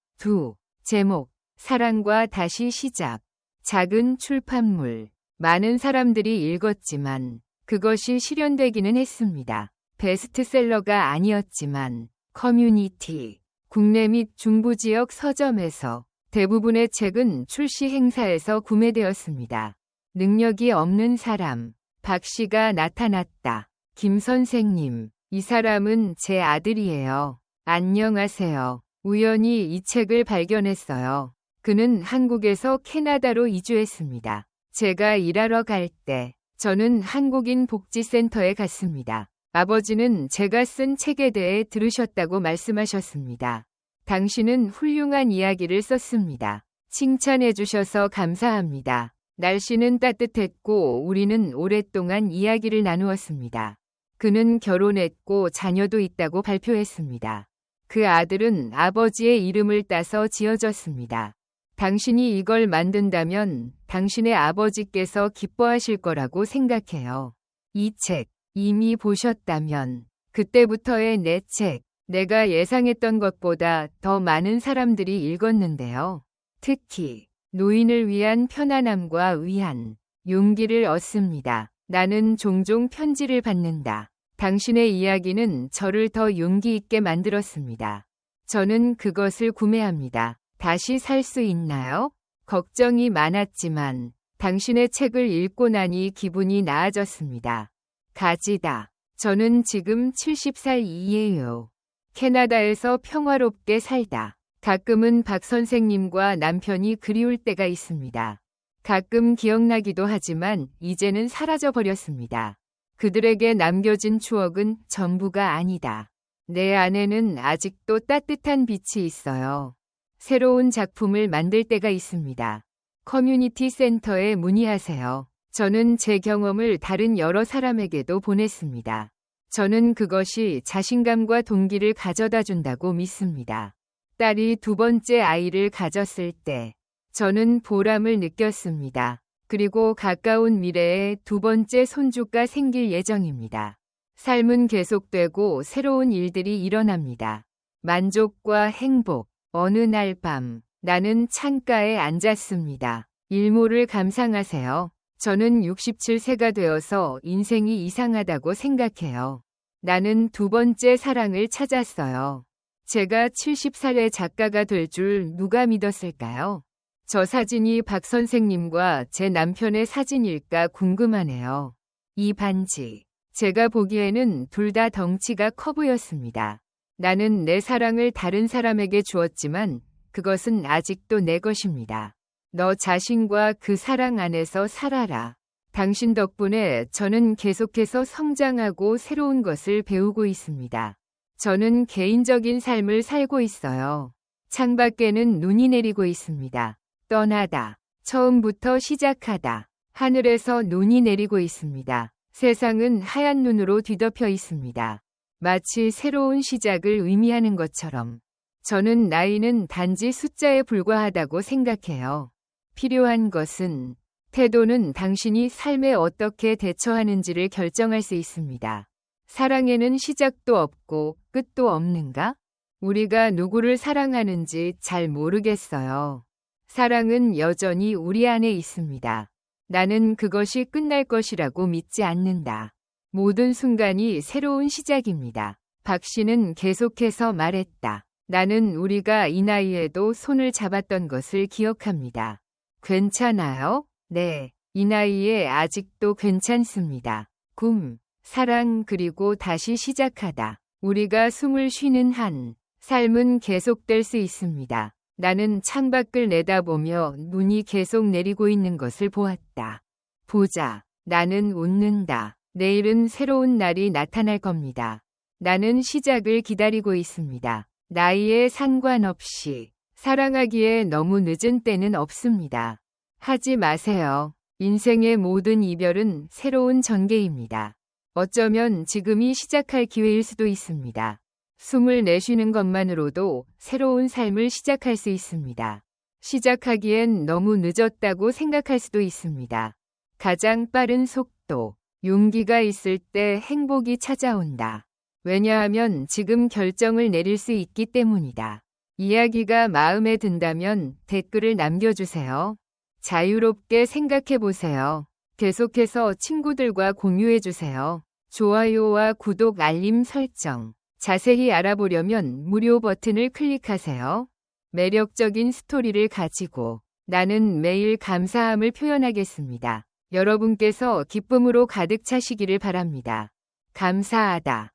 제목, 사랑과 다시 시작. 작은 출판물. 많은 사람들이 읽었지만 그것이 실현되기는 했습니다. 베스트셀러가 아니었지만 커뮤니티, 국내 및 중부 지역 서점에서 대부분의 책은 출시 행사에서 구매되었습니다. 능력이 없는 사람, 박 씨가 나타났다. 김 선생님, 이 사람은 제 아들이에요. 안녕하세요. 우연히 이 책을 발견했어요. 그는 한국에서 캐나다로 이주했습니다. 제가 일하러 갈 때 저는 한국인 복지센터에 갔습니다. 아버지는 제가 쓴 책에 대해 들으셨다고 말씀하셨습니다. 당신은 훌륭한 이야기를 썼습니다. 칭찬해 주셔서 감사합니다. 날씨는 따뜻했고 우리는 오랫동안 이야기를 나누었습니다. 그는 결혼했고 자녀도 있다고 발표했습니다. 그 아들은 아버지의 이름을 따서 지어졌습니다. 당신이 이걸 만든다면 당신의 아버지께서 기뻐하실 거라고 생각해요. 이 책 이미 보셨다면 그때부터의 내 책, 내가 예상했던 것보다 더 많은 사람들이 읽었는데요. 특히 노인을 위한 편안함과 위안, 용기를 얻습니다. 나는 종종 편지를 받는다. 당신의 이야기는 저를 더 용기 있게 만들었습니다. 저는 그것을 구매합니다. 다시 살 수 있나요? 걱정이 많았지만 당신의 책을 읽고 나니 기분이 나아졌습니다. 가지다. 저는 지금 70살 이에요. 캐나다에서 평화롭게 살다. 가끔은 박 선생님과 남편이 그리울 때가 있습니다. 가끔 기억나기도 하지만 이제는 사라져 버렸습니다. 그들에게 남겨진 추억은 전부가 아니다. 내 안에는 아직도 따뜻한 빛이 있어요. 새로운 작품을 만들 때가 있습니다. 커뮤니티 센터에 문의하세요. 저는 제 경험을 다른 여러 사람에게도 보냈습니다. 저는 그것이 자신감과 동기를 가져다 준다고 믿습니다. 딸이 두 번째 아이를 가졌을 때 저는 보람을 느꼈습니다. 그리고 가까운 미래에 두 번째 손주가 생길 예정입니다. 삶은 계속되고 새로운 일들이 일어납니다. 만족과 행복. 어느 날 밤, 나는 창가에 앉았습니다. 일몰을 감상하세요. 저는 67세가 되어서 인생이 이상하다고 생각해요. 나는 두 번째 사랑을 찾았어요. 제가 70살의 작가가 될 줄 누가 믿었을까요? 저 사진이 박 선생님과 제 남편의 사진일까 궁금하네요. 이 반지. 제가 보기에는 둘 다 덩치가 커 보였습니다. 나는 내 사랑을 다른 사람에게 주었지만 그것은 아직도 내 것입니다. 너 자신과 그 사랑 안에서 살아라. 당신 덕분에 저는 계속해서 성장하고 새로운 것을 배우고 있습니다. 저는 개인적인 삶을 살고 있어요. 창밖에는 눈이 내리고 있습니다. 떠나다. 처음부터 시작하다. 하늘에서 눈이 내리고 있습니다. 세상은 하얀 눈으로 뒤덮여 있습니다. 마치 새로운 시작을 의미하는 것처럼. 저는 나이는 단지 숫자에 불과하다고 생각해요. 필요한 것은, 태도는 당신이 삶에 어떻게 대처하는지를 결정할 수 있습니다. 사랑에는 시작도 없고 끝도 없는가? 우리가 누구를 사랑하는지 잘 모르겠어요. 사랑은 여전히 우리 안에 있습니다. 나는 그것이 끝날 것이라고 믿지 않는다. 모든 순간이 새로운 시작입니다. 박 씨는 계속해서 말했다. 나는 우리가 이 나이에도 손을 잡았던 것을 기억합니다. 괜찮아요? 네. 이 나이에 아직도 괜찮습니다. 꿈, 사랑 그리고 다시 시작하다. 우리가 숨을 쉬는 한, 삶은 계속될 수 있습니다. 나는 창밖을 내다보며 눈이 계속 내리고 있는 것을 보았다. 보자. 나는 웃는다. 내일은 새로운 날이 나타날 겁니다. 나는 시작을 기다리고 있습니다. 나이에 상관없이 사랑하기에 너무 늦은 때는 없습니다. 하지 마세요. 인생의 모든 이별은 새로운 전개입니다. 어쩌면 지금이 시작할 기회일 수도 있습니다. 숨을 내쉬는 것만으로도 새로운 삶을 시작할 수 있습니다. 시작하기엔 너무 늦었다고 생각할 수도 있습니다. 가장 빠른 속도. 용기가 있을 때 행복이 찾아온다. 왜냐하면 지금 결정을 내릴 수 있기 때문이다. 이야기가 마음에 든다면 댓글을 남겨주세요. 자유롭게 생각해보세요. 계속해서 친구들과 공유해주세요. 좋아요와 구독 알림 설정. 자세히 알아보려면 무료 버튼을 클릭하세요. 매력적인 스토리를 가지고 나는 매일 감사함을 표현하겠습니다. 여러분께서 기쁨으로 가득 차시기를 바랍니다. 감사하다.